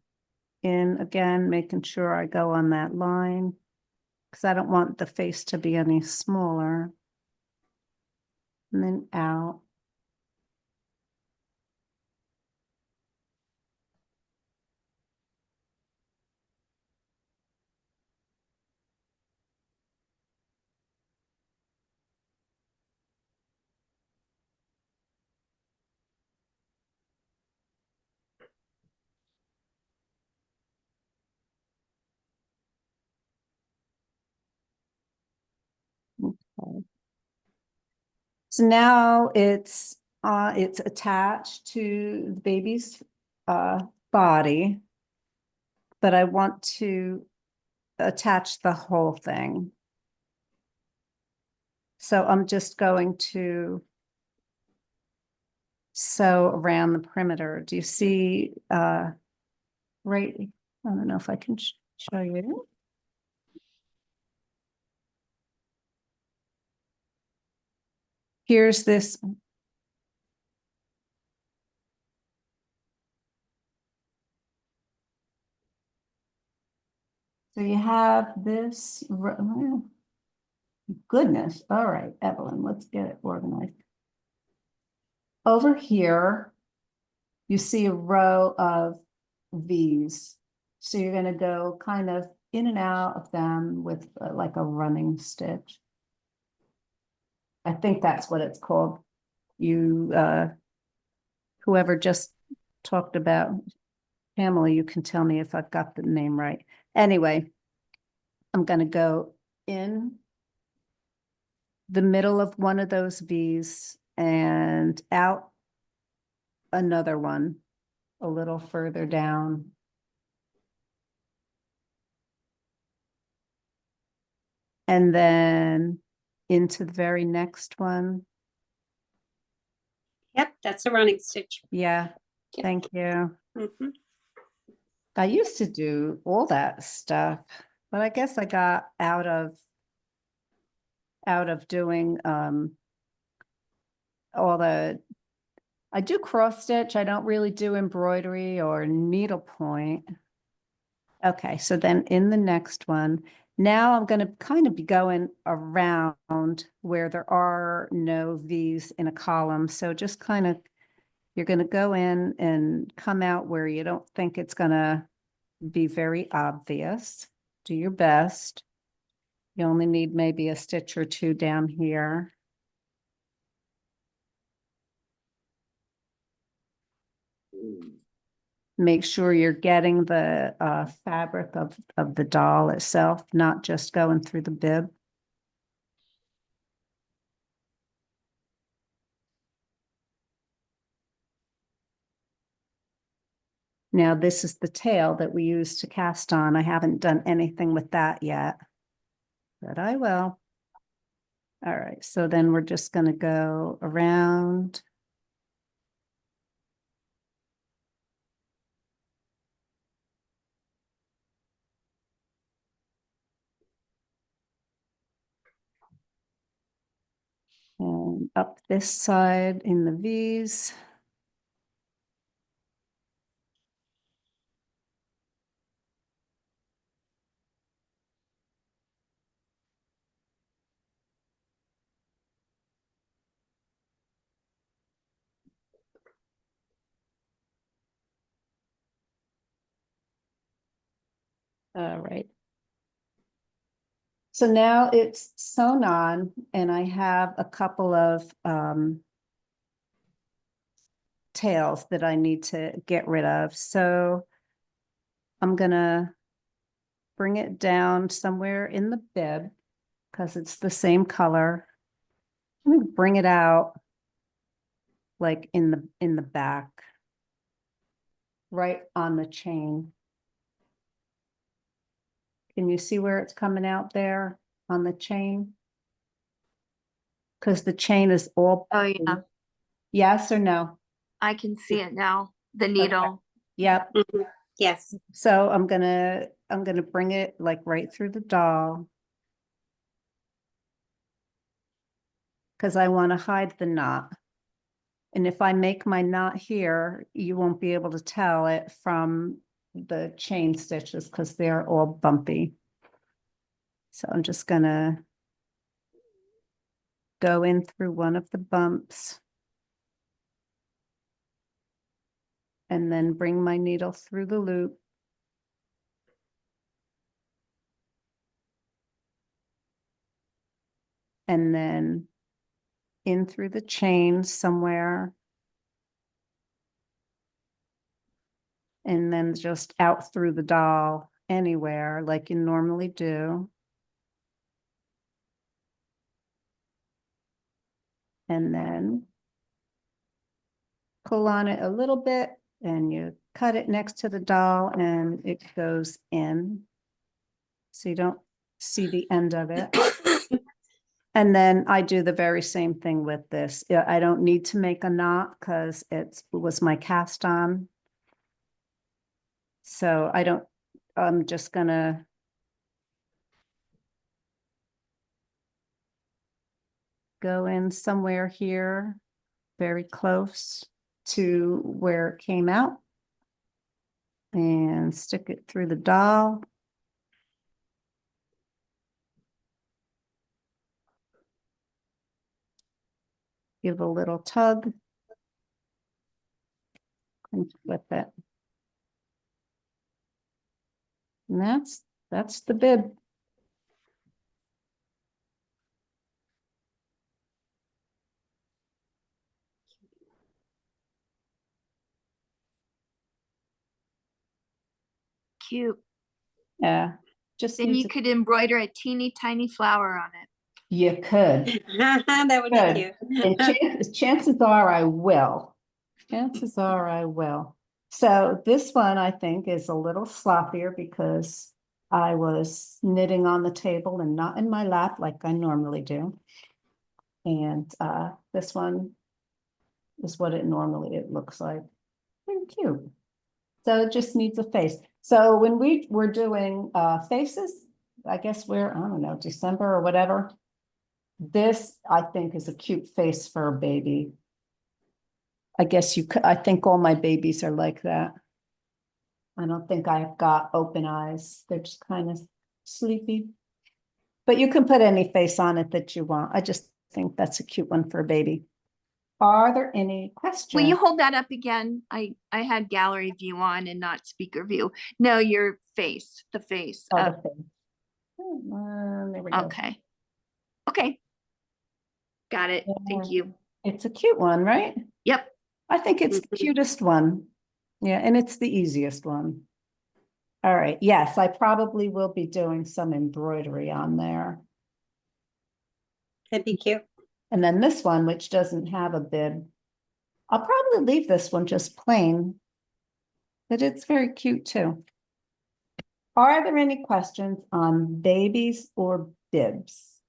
in again, making sure I go on that line because I don't want the face to be any smaller. And then out. Okay. So now it's attached to the baby's body, but I want to attach the whole thing. So I'm just going to sew around the perimeter. Do you see right? I don't know if I can show you. Here's this. So you have this, goodness, all right, Evelyn, let's get it organized. Over here, you see a row of V's. So you're gonna go kind of in and out of them with like a running stitch. I think that's what it's called. You, whoever just talked about Pamela, you can tell me if I've got the name right. Anyway, I'm gonna go in the middle of one of those V's and out another one a little further down. And then into the very next one. Yep, that's a running stitch. Yeah, Yep. thank you. Mhm. I used to do all that stuff, but I guess I got out of doing all the, I do cross stitch. I don't really do embroidery or needlepoint. Okay, so then in the next one, now I'm going to kind of be going around where there are no V's in a column. So just kind of, you're going to go in and come out where you don't think it's going to be very obvious. Do your best. You only need maybe a stitch or two down here. Make sure you're getting the fabric of the doll itself, not just going through the bib. Now this is the tail that we use to cast on. I haven't done anything with that yet, but I will. All right, so then we're just going to go around. And up this side in the V's. All right. So now it's sewn on and I have a couple of tails that I need to get rid of. So I'm gonna bring it down somewhere in the bib because it's the same color. I'm gonna bring it out like in the back, right on the chain. Can you see where it's coming out there on the chain? Because the chain is all. Oh, yeah, Yes or no? I can see it now, the needle. Yep. Mhm. Yes. So I'm gonna bring it like right through the doll. Because I want to hide the knot. And if I make my knot here, you won't be able to tell it from the chain stitches because they're all bumpy. So I'm just gonna go in through one of the bumps and then bring my needle through the loop. And then in through the chain somewhere. And then just out through the doll anywhere like you normally do. And then pull on it a little bit and you cut it next to the doll and it goes in. So you don't see the end of it. And then I do the very same thing with this. I don't need to make a knot because it was my cast on. So I'm just gonna go in somewhere here, very close to where it came out and stick it through the doll. give a little tug. And flip it. And that's the bib. Cute. Yeah, just Then needs you a- could embroider a teeny tiny flower on it. you could. That would Good. be And cute. chances are I will. Chances are I will. So this one I think is a little sloppier because I was knitting on the table and not in my lap like I normally do. And this one is what it looks like. Very cute. So it just needs a face. So when we were doing faces, I guess we're, I don't know, December or whatever. This, I think, is a cute face for a baby. I guess you could, I think all my babies are like that. I don't think I've got open eyes. They're just kind of sleepy. But you can put any face on it that you want. I just think that's a cute one for a baby. Are there any questions? Will you hold that up again? I had gallery view on and not speaker view. No, your face, the face. Oh, of- the face. There we go. okay. Okay. Got it. Thank you. It's a cute one, right? Yep. I think it's the cutest one. Yeah, and it's the easiest one. All right, yes, I probably will be doing some embroidery on there. That'd be cute. And then this one, which doesn't have a bib, I'll probably leave this one just plain, but it's very cute too. Are there any questions on babies or bibs?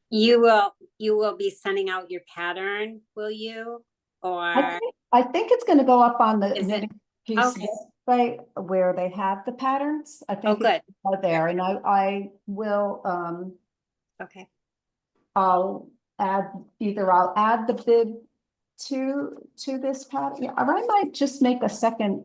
You will be sending out your pattern, will you? Or I think it's going to go up on the Is it? Knitting Piece Okay. website where they have the patterns. I Oh, think good. it's out there, and I will Okay. I'll add the bib to this pattern. Yeah, I might just make a second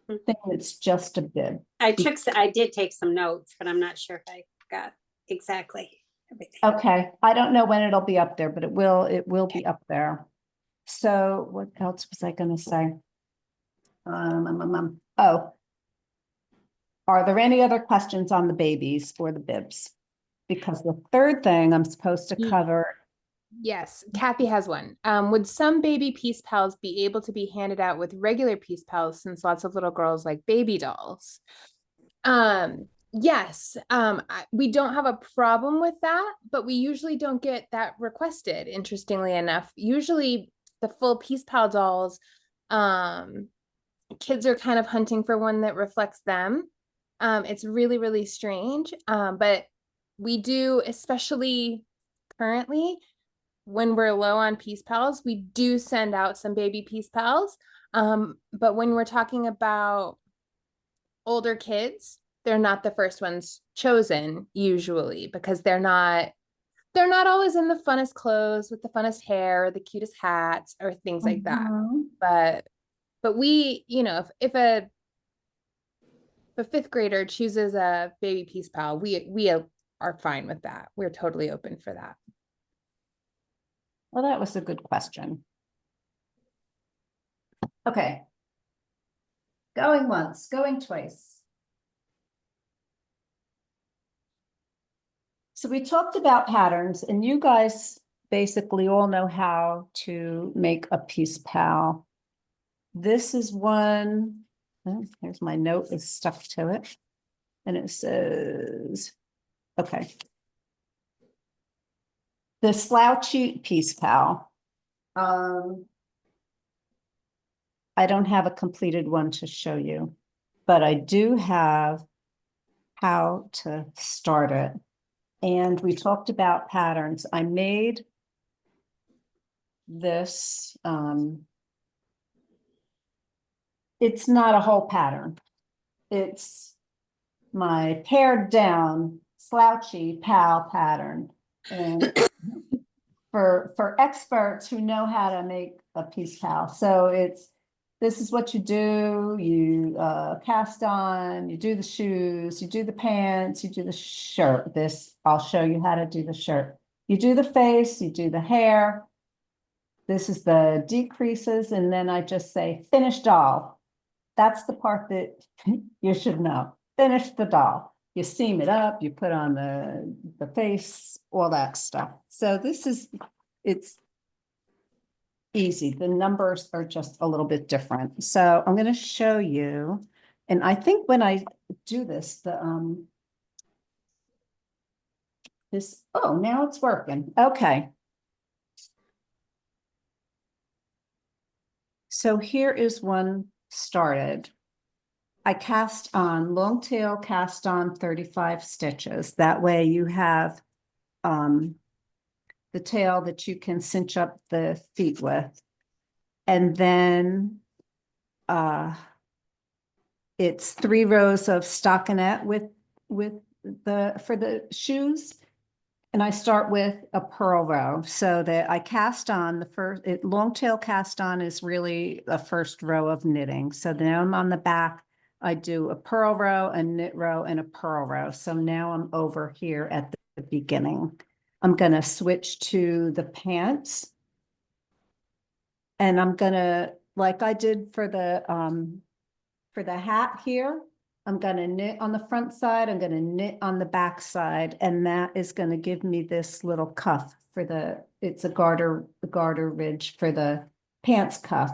thing that's just a bib. I did take some notes, but I'm not sure if I got exactly everything. Okay, I don't know when it'll be up there, but it will be up there. So what else was I gonna say? Oh, are there any other questions on the babies or the bibs? Because the third thing I'm supposed to cover. Yes, Kathy has one. Would some baby Peace Pals be able to be handed out with regular Peace Pals since lots of little girls like baby dolls? Yes, we don't have a problem with that, but we usually don't get that requested, interestingly enough. Usually the full Peace Pal dolls, kids are kind of hunting for one that reflects them. It's really, really strange. But we do, especially currently, when we're low on Peace Pals, we do send out some baby Peace Pals. But when we're talking about older kids, they're not the first ones chosen usually because they're not always in the funnest clothes with the funnest hair or the cutest hats or things like that. But we, if a fifth grader chooses a baby Peace Pal, we are fine with that. We're totally open for that. Well, that was a good question. Okay. Going once, going twice. So we talked about patterns, and you guys basically all know how to make a Peace Pal. This is one, oh, here's my note, is stuck to it. And it says, okay. The slouchy Peace Pal. I don't have a completed one to show you, but I do have how to start it. And we talked about patterns. I made this, it's not a whole pattern. It's my pared down slouchy pal pattern. And for experts who know how to make a Peace Pal. So this is what you do. You cast on, you do the shoes, you do the pants, you do the shirt. I'll show you how to do the shirt. you do the face, you do the hair. This is the decreases, and then I just say finish doll. That's the part that you should know. Finish the doll. You seam it up, you put on the face, all that stuff. So it's easy. The numbers are just a little bit different. So I'm going to show you, and I think when I do this, oh, now it's working. Okay. So here is one started. I cast on long tail, cast on 35 stitches. That way you have the tail that you can cinch up the feet with. And then it's 3 rows of stockinette with for the shoes. And I start with a purl row so that I cast on the first, long tail cast on is really the first row of knitting. So now I'm on the back, I do a purl row, a knit row, and a purl row. So now I'm over here at the beginning. I'm going to switch to the pants. And I'm going to, like I did for the hat here, I'm going to knit on the front side, I'm going to knit on the back side, and that is going to give me this little cuff for it's a garter ridge for the pants cuff.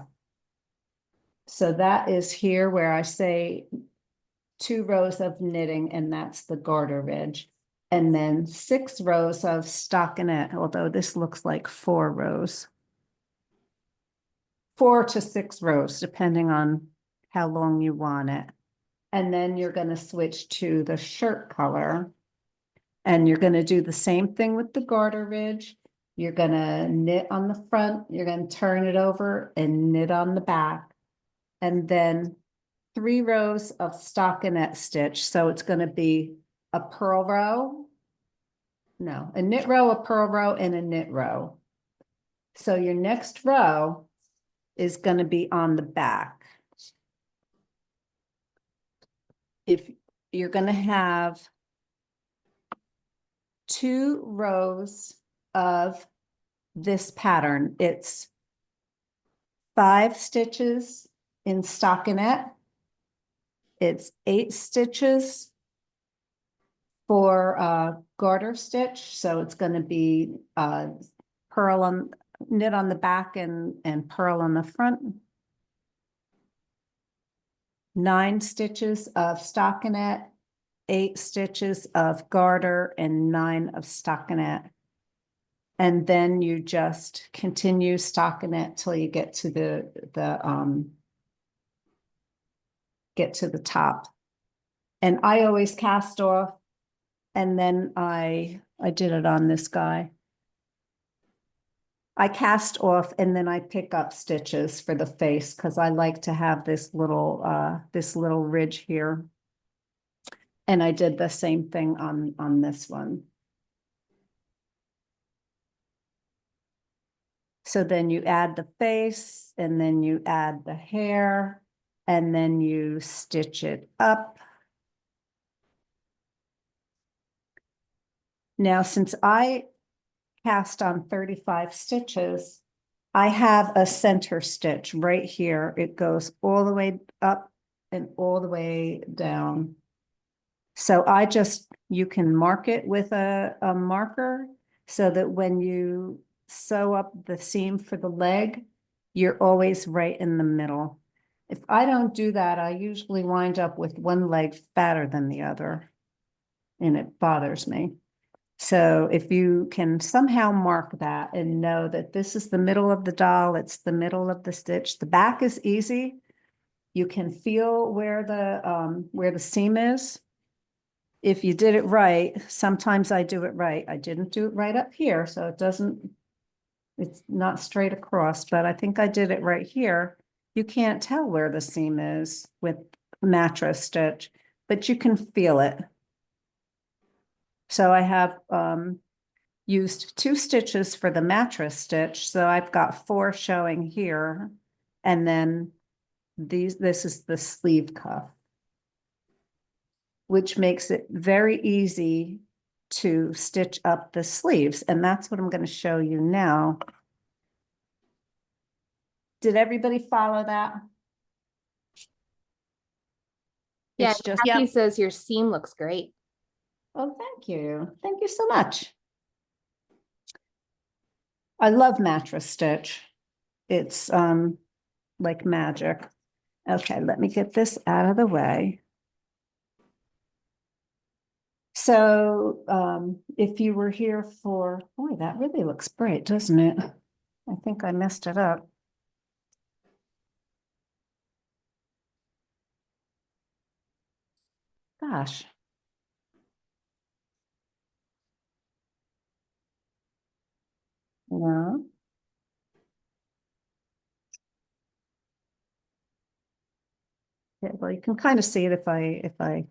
So that is here where I say 2 rows of knitting, and that's the garter ridge. And then 6 rows of stockinette, although this looks like 4 rows. 4 to 6 rows, depending on how long you want it. And then you're going to switch to the shirt color. And you're going to do the same thing with the garter ridge. You're going to knit on the front. You're going to turn it over and knit on the back. And then 3 rows of stockinette stitch. So it's going to be a purl row. No, a knit row, a purl row, and a knit row. So your next row is going to be on the back. If you're going to have 2 rows of this pattern, it's 5 stitches in stockinette. It's 8 stitches for garter stitch. So it's going to be knit on the back and purl on the front. 9 stitches of stockinette, 8 stitches of garter, and 9 of stockinette. And then you just continue stockinette till you get to the top. And I always cast off, and then I did it on this guy. I cast off and then I pick up stitches for the face because I like to have this little ridge here. And I did the same thing on this one. So then you add the face, and then you add the hair, and then you stitch it up. Now, since I cast on 35 stitches, I have a center stitch right here. It goes all the way up and all the way down. So you can mark it with a marker so that when you sew up the seam for the leg, you're always right in the middle. If I don't do that, I usually wind up with one leg fatter than the other, and it bothers me. So if you can somehow mark that and know that this is the middle of the doll, it's the middle of the stitch. The back is easy. You can feel where the seam is. If you did it right, sometimes I do it right. I didn't do it right up here, so it's not straight across, but I think I did it right here. You can't tell where the seam is with mattress stitch, but you can feel it. So I have used 2 stitches for the mattress stitch. So I've got 4 showing here. And then this is the sleeve cuff, which makes it very easy to stitch up the sleeves, and that's what I'm going to show you now. Did everybody follow that? Yeah, It's just, Kathy says your seam looks great. oh, thank you. Thank you so much. I love mattress stitch. It's like magic. Okay, let me get this out of the way. So if you were here for, boy, that really looks bright, doesn't it? I think I messed it up. Gosh. Yeah. Yeah, well, you can kind of see it if I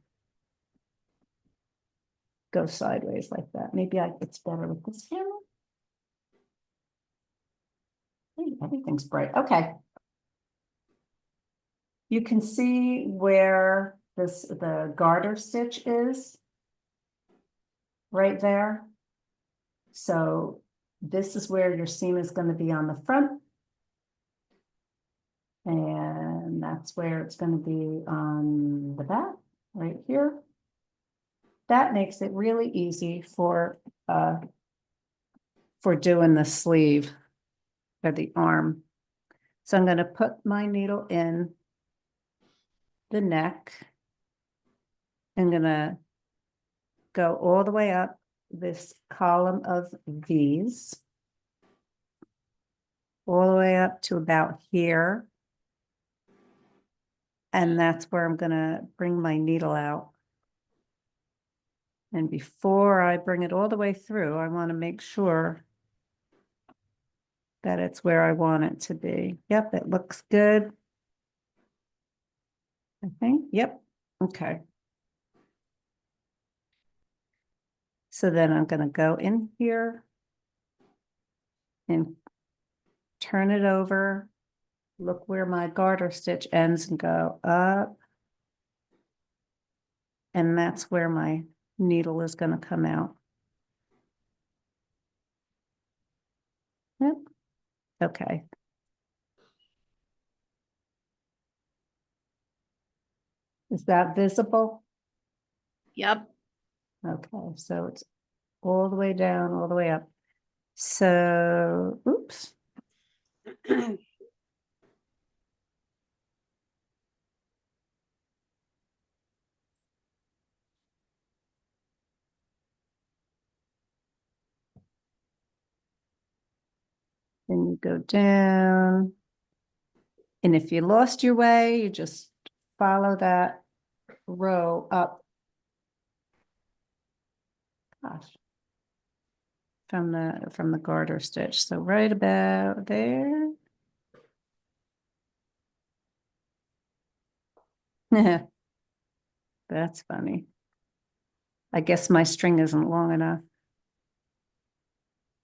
go sideways like that. Maybe it's better with this camera. Hey, everything's bright. Okay. You can see where the garter stitch is right there. So this is where your seam is going to be on the front. And that's where it's going to be on the back, right here. That makes it really easy for doing the sleeve or the arm. So I'm going to put my needle in the neck. I'm going to go all the way up this column of V's, all the way up to about here. And that's where I'm going to bring my needle out. And before I bring it all the way through, I want to make sure that it's where I want it to be. Yep, it looks good. I think, yep, okay. So then I'm going to go in here and turn it over. Look where my garter stitch ends and go up. And that's where my needle is going to come out. Yep. Okay. Is that visible? Yep. Okay, so it's all the way down, all the way up. So, oops. Then you go down. And if you lost your way, you just follow that row up. Gosh. From the garter stitch. So right about there. That's funny. I guess my string isn't long enough.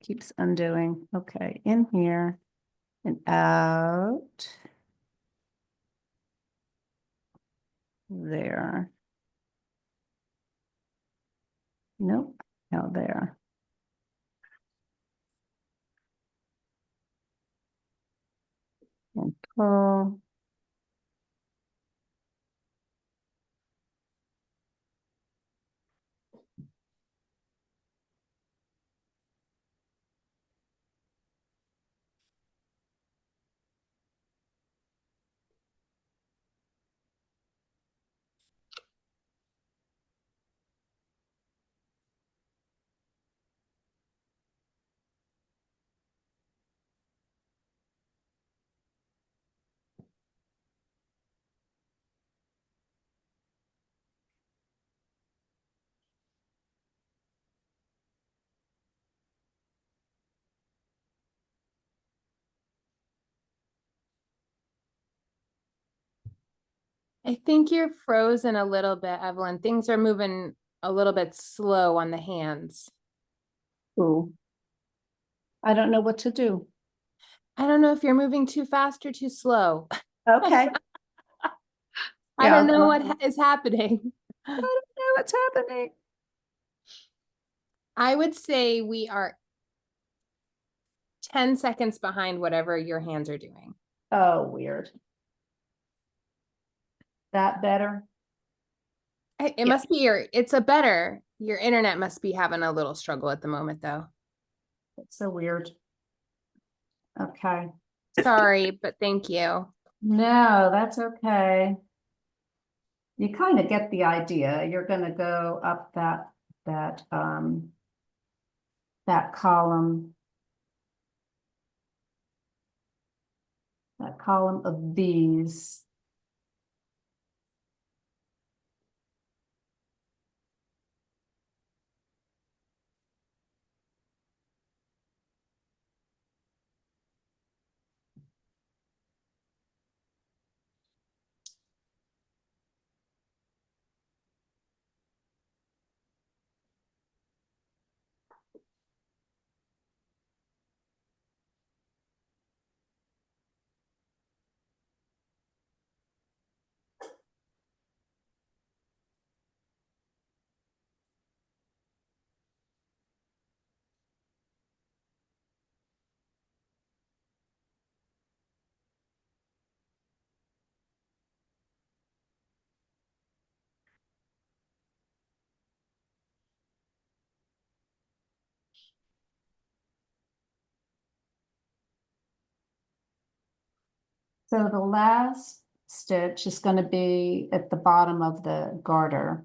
Keeps undoing. Okay, in here and out. There. Nope, out there. And pull. I think you're frozen a little bit, Evelyn. Things are moving a little bit slow on the hands. Ooh. I don't know what to do. I don't know if you're moving too fast or too slow. Okay. I don't Yeah. know what is happening. I don't know what's happening. I would say we are 10 seconds behind whatever your hands are doing. Oh, weird. That better? It Yeah. must be your internet must be having a little struggle at the moment though. It's so weird. Okay. Sorry, but thank you. No, that's okay. You kind of get the idea. You're gonna go up that column. That column of these. So the last stitch is going to be at the bottom of the garter.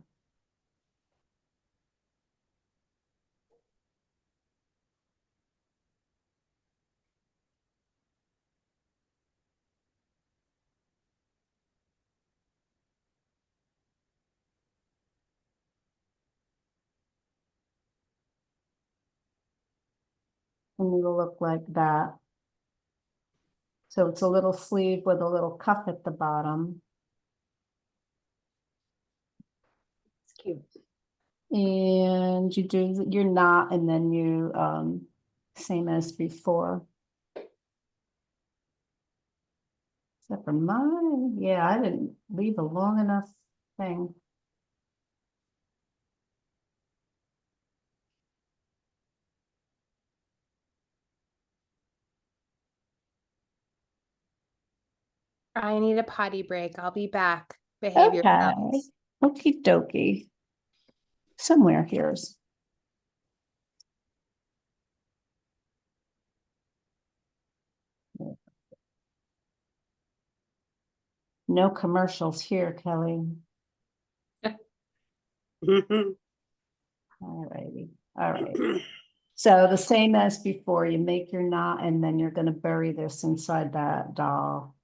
And it will look like that. So it's a little sleeve with a little cuff at the bottom. It's cute. And you do your knot and then you, same as before. Except for mine, yeah, I didn't leave a long enough thing. I need a potty break. I'll be back. Behave Okay, yourselves. okie dokie. Somewhere here's. No commercials here, Kelly. All righty, all right. So the same as before, you make your knot and then you're gonna bury this inside that doll.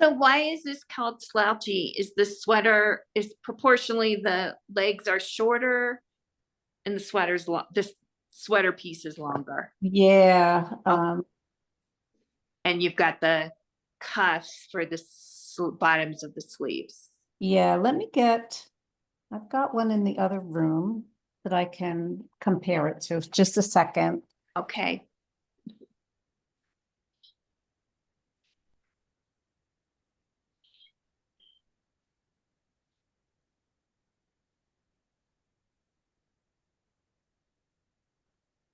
So why is this called slouchy? Is the sweater is proportionally the legs are shorter and the sweater's this sweater piece is longer. Yeah, And you've got the cuffs for the bottoms of the sleeves. yeah, I've got one in the other room that I can compare it to. Just a second. Okay.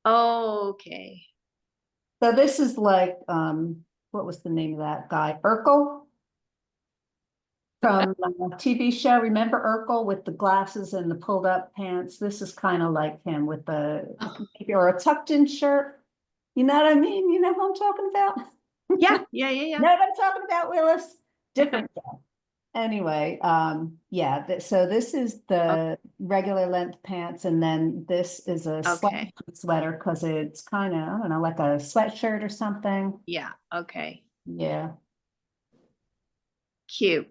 Okay. So this is like, what was the name of that guy? Urkel? From a TV show, remember Urkel with the glasses and the pulled up pants? This is kind of like him with the, or a tucked in shirt. You know what I mean? You know who I'm talking about? Yeah. Know what I'm talking about, Willis? Different guy. Anyway, yeah, so this is the regular length pants, and then this is a sweater because it's kind of, I don't know, like a sweatshirt or something. Yeah. Okay. Yeah. Cute.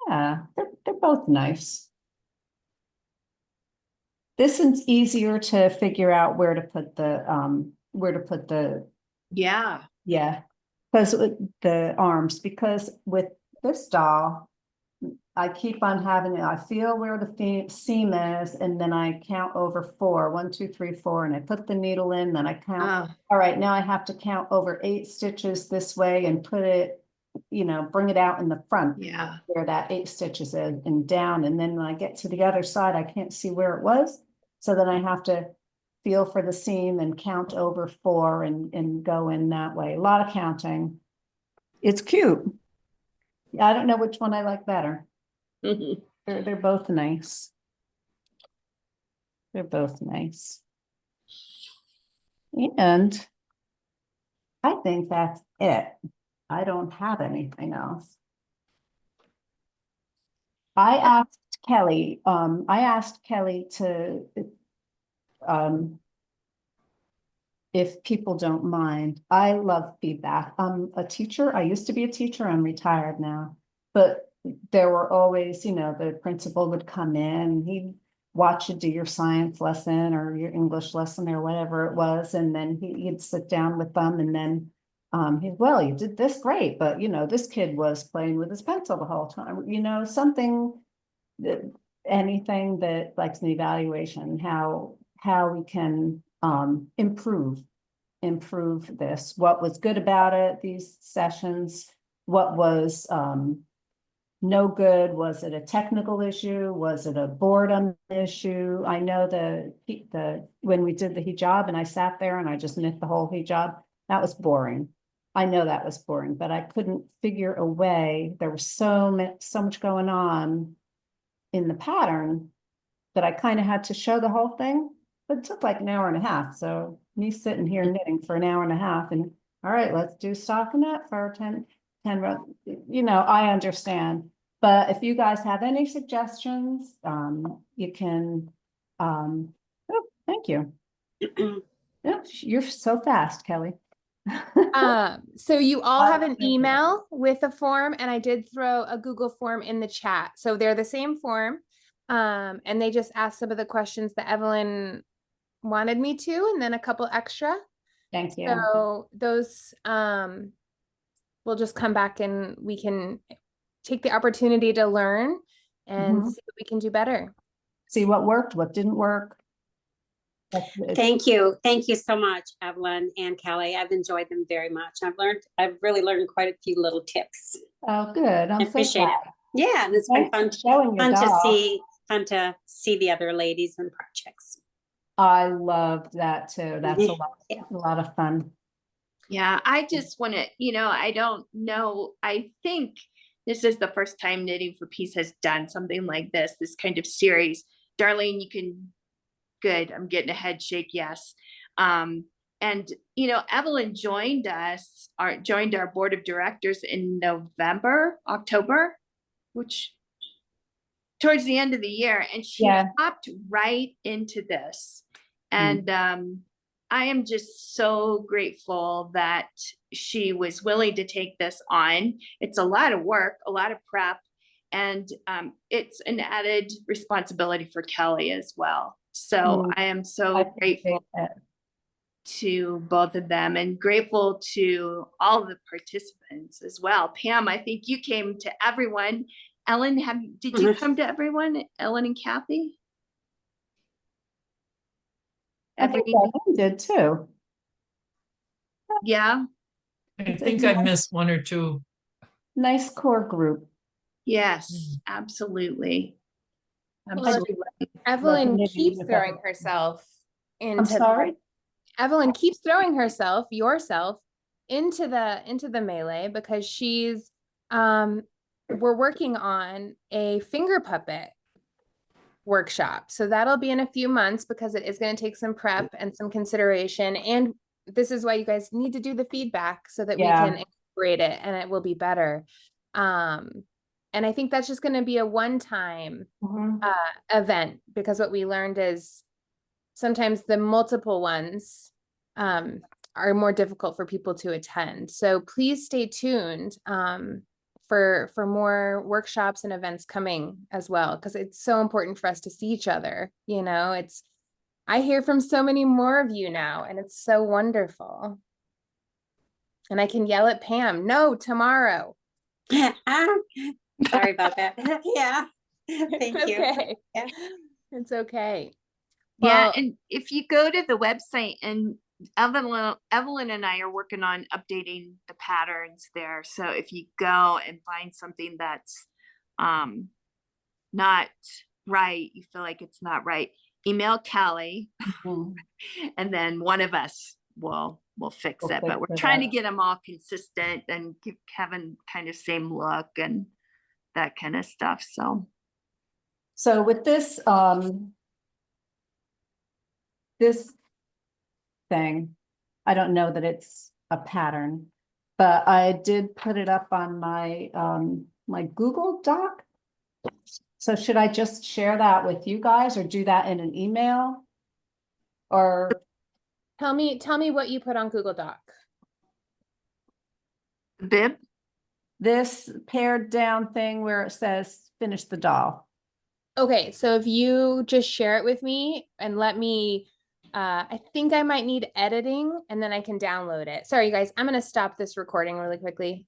Yeah, they're both nice. This is easier to figure out where to put the Yeah. yeah, because with the arms, because with this doll, I keep on having it. I feel where the seam is, and then I count over 4. 1, 2, 3, 4, and I put the needle in, then I count. Oh, All right, now I have to count over 8 stitches this way and put it you know, bring it out in the front. Yeah. Where that 8 stitches is and down. And then when I get to the other side, I can't see where it was. So then I have to feel for the seam and count over 4 and go in that way. A lot of counting. It's cute. I don't know which one I like better. They're both nice. They're both nice. And I think that's it. I don't have anything else. I asked Kelly to if people don't mind. I love feedback. I'm a teacher. I used to be a teacher. I'm retired now. But there were always, you know, the principal would come in, he'd watch you do your science lesson or your English lesson or whatever it was, and then he'd sit down with them, and then well, you did this great, but you know, this kid was playing with his pencil the whole time, you know, something that anything that likes an evaluation, how we can improve this, what was good about it, these sessions, what was no good, was it a technical issue, was it a boredom issue? I know the when we did the hijab and I sat there and I just knit the whole hijab, that was boring. I know that was boring, but I couldn't figure a way. There was so much going on in the pattern that I kind of had to show the whole thing, but it took like an hour and a half. So me sitting here knitting for an hour and a half and all right, let's do stockinette for 10 you know, I understand. But if you guys have any suggestions, you can, oh, thank you. Yeah, you're so fast, Kelly. So you all have an email with a form, and I did throw a Google form in the chat. So they're the same form. And they just asked some of the questions that Evelyn wanted me to, and then a couple extra. Thank you. So those, we'll just come back and we can take the opportunity to learn and see what we can do better. See what worked, what didn't work. Thank you. Thank you so much, Evelyn and Kelly. I've enjoyed them very much. I've really learned quite a few little tips. Oh, good. I appreciate it. Yeah, and it's been fun to see the other ladies and projects. I loved that too. That's a lot of fun. Yeah, I just want to, you know, I don't know. I think this is the first time Knitting4Peace has done something like this kind of series. Darlene, you can, good. I'm getting a head shake. Yes. And, you know, Evelyn joined our board of directors in October, which towards the end of the year. And she hopped right into this. And, I am just so grateful that she was willing to take this on. It's a lot of work, a lot of prep, and it's an added responsibility for Kelly as well. So I am so grateful to both of them and grateful to all the participants as well. Pam, I think you came to everyone. Ellen, did you come to everyone? Ellen and Kathy? I think I did too. Yeah. I think I missed one or two. Nice core group. Yes, absolutely. Absolutely. Evelyn keeps throwing herself into. I'm sorry? Evelyn keeps throwing yourself into the melee because she's we're working on a finger puppet workshop. So that'll be in a few months because it is going to take some prep and some consideration. And this is why you guys need to do the feedback so that we can incorporate it and it will be better. And I think that's just going to be a one-time event, because what we learned is sometimes the multiple ones are more difficult for people to attend. So please stay tuned for more workshops and events coming as well, because it's so important for us to see each other. You know, I hear from so many more of you now, and it's so wonderful. And I can yell at Pam, no, tomorrow. Sorry about that. Yeah. Thank you. Okay. Yeah. It's okay. Yeah, Well, and if you go to the website and Evelyn and I are working on updating the patterns there. So if you go and find something that's not right, you feel like it's not right, email Callie Mhm. and then one of us will fix We'll it. But fix we're it trying to up. get them all consistent and having kind of same look and that kind of stuff. So with this thing, I don't know that it's a pattern, but I did put it up on my, my Google Doc. So should I just share that with you guys or do that in an email? Or, Tell me what you put on Google Doc. Bib, this pared down thing where it says finish the doll. Okay, so if you just share it with me and let me, I think I might need editing and then I can download it. Sorry, you guys, I'm gonna stop this recording really quickly.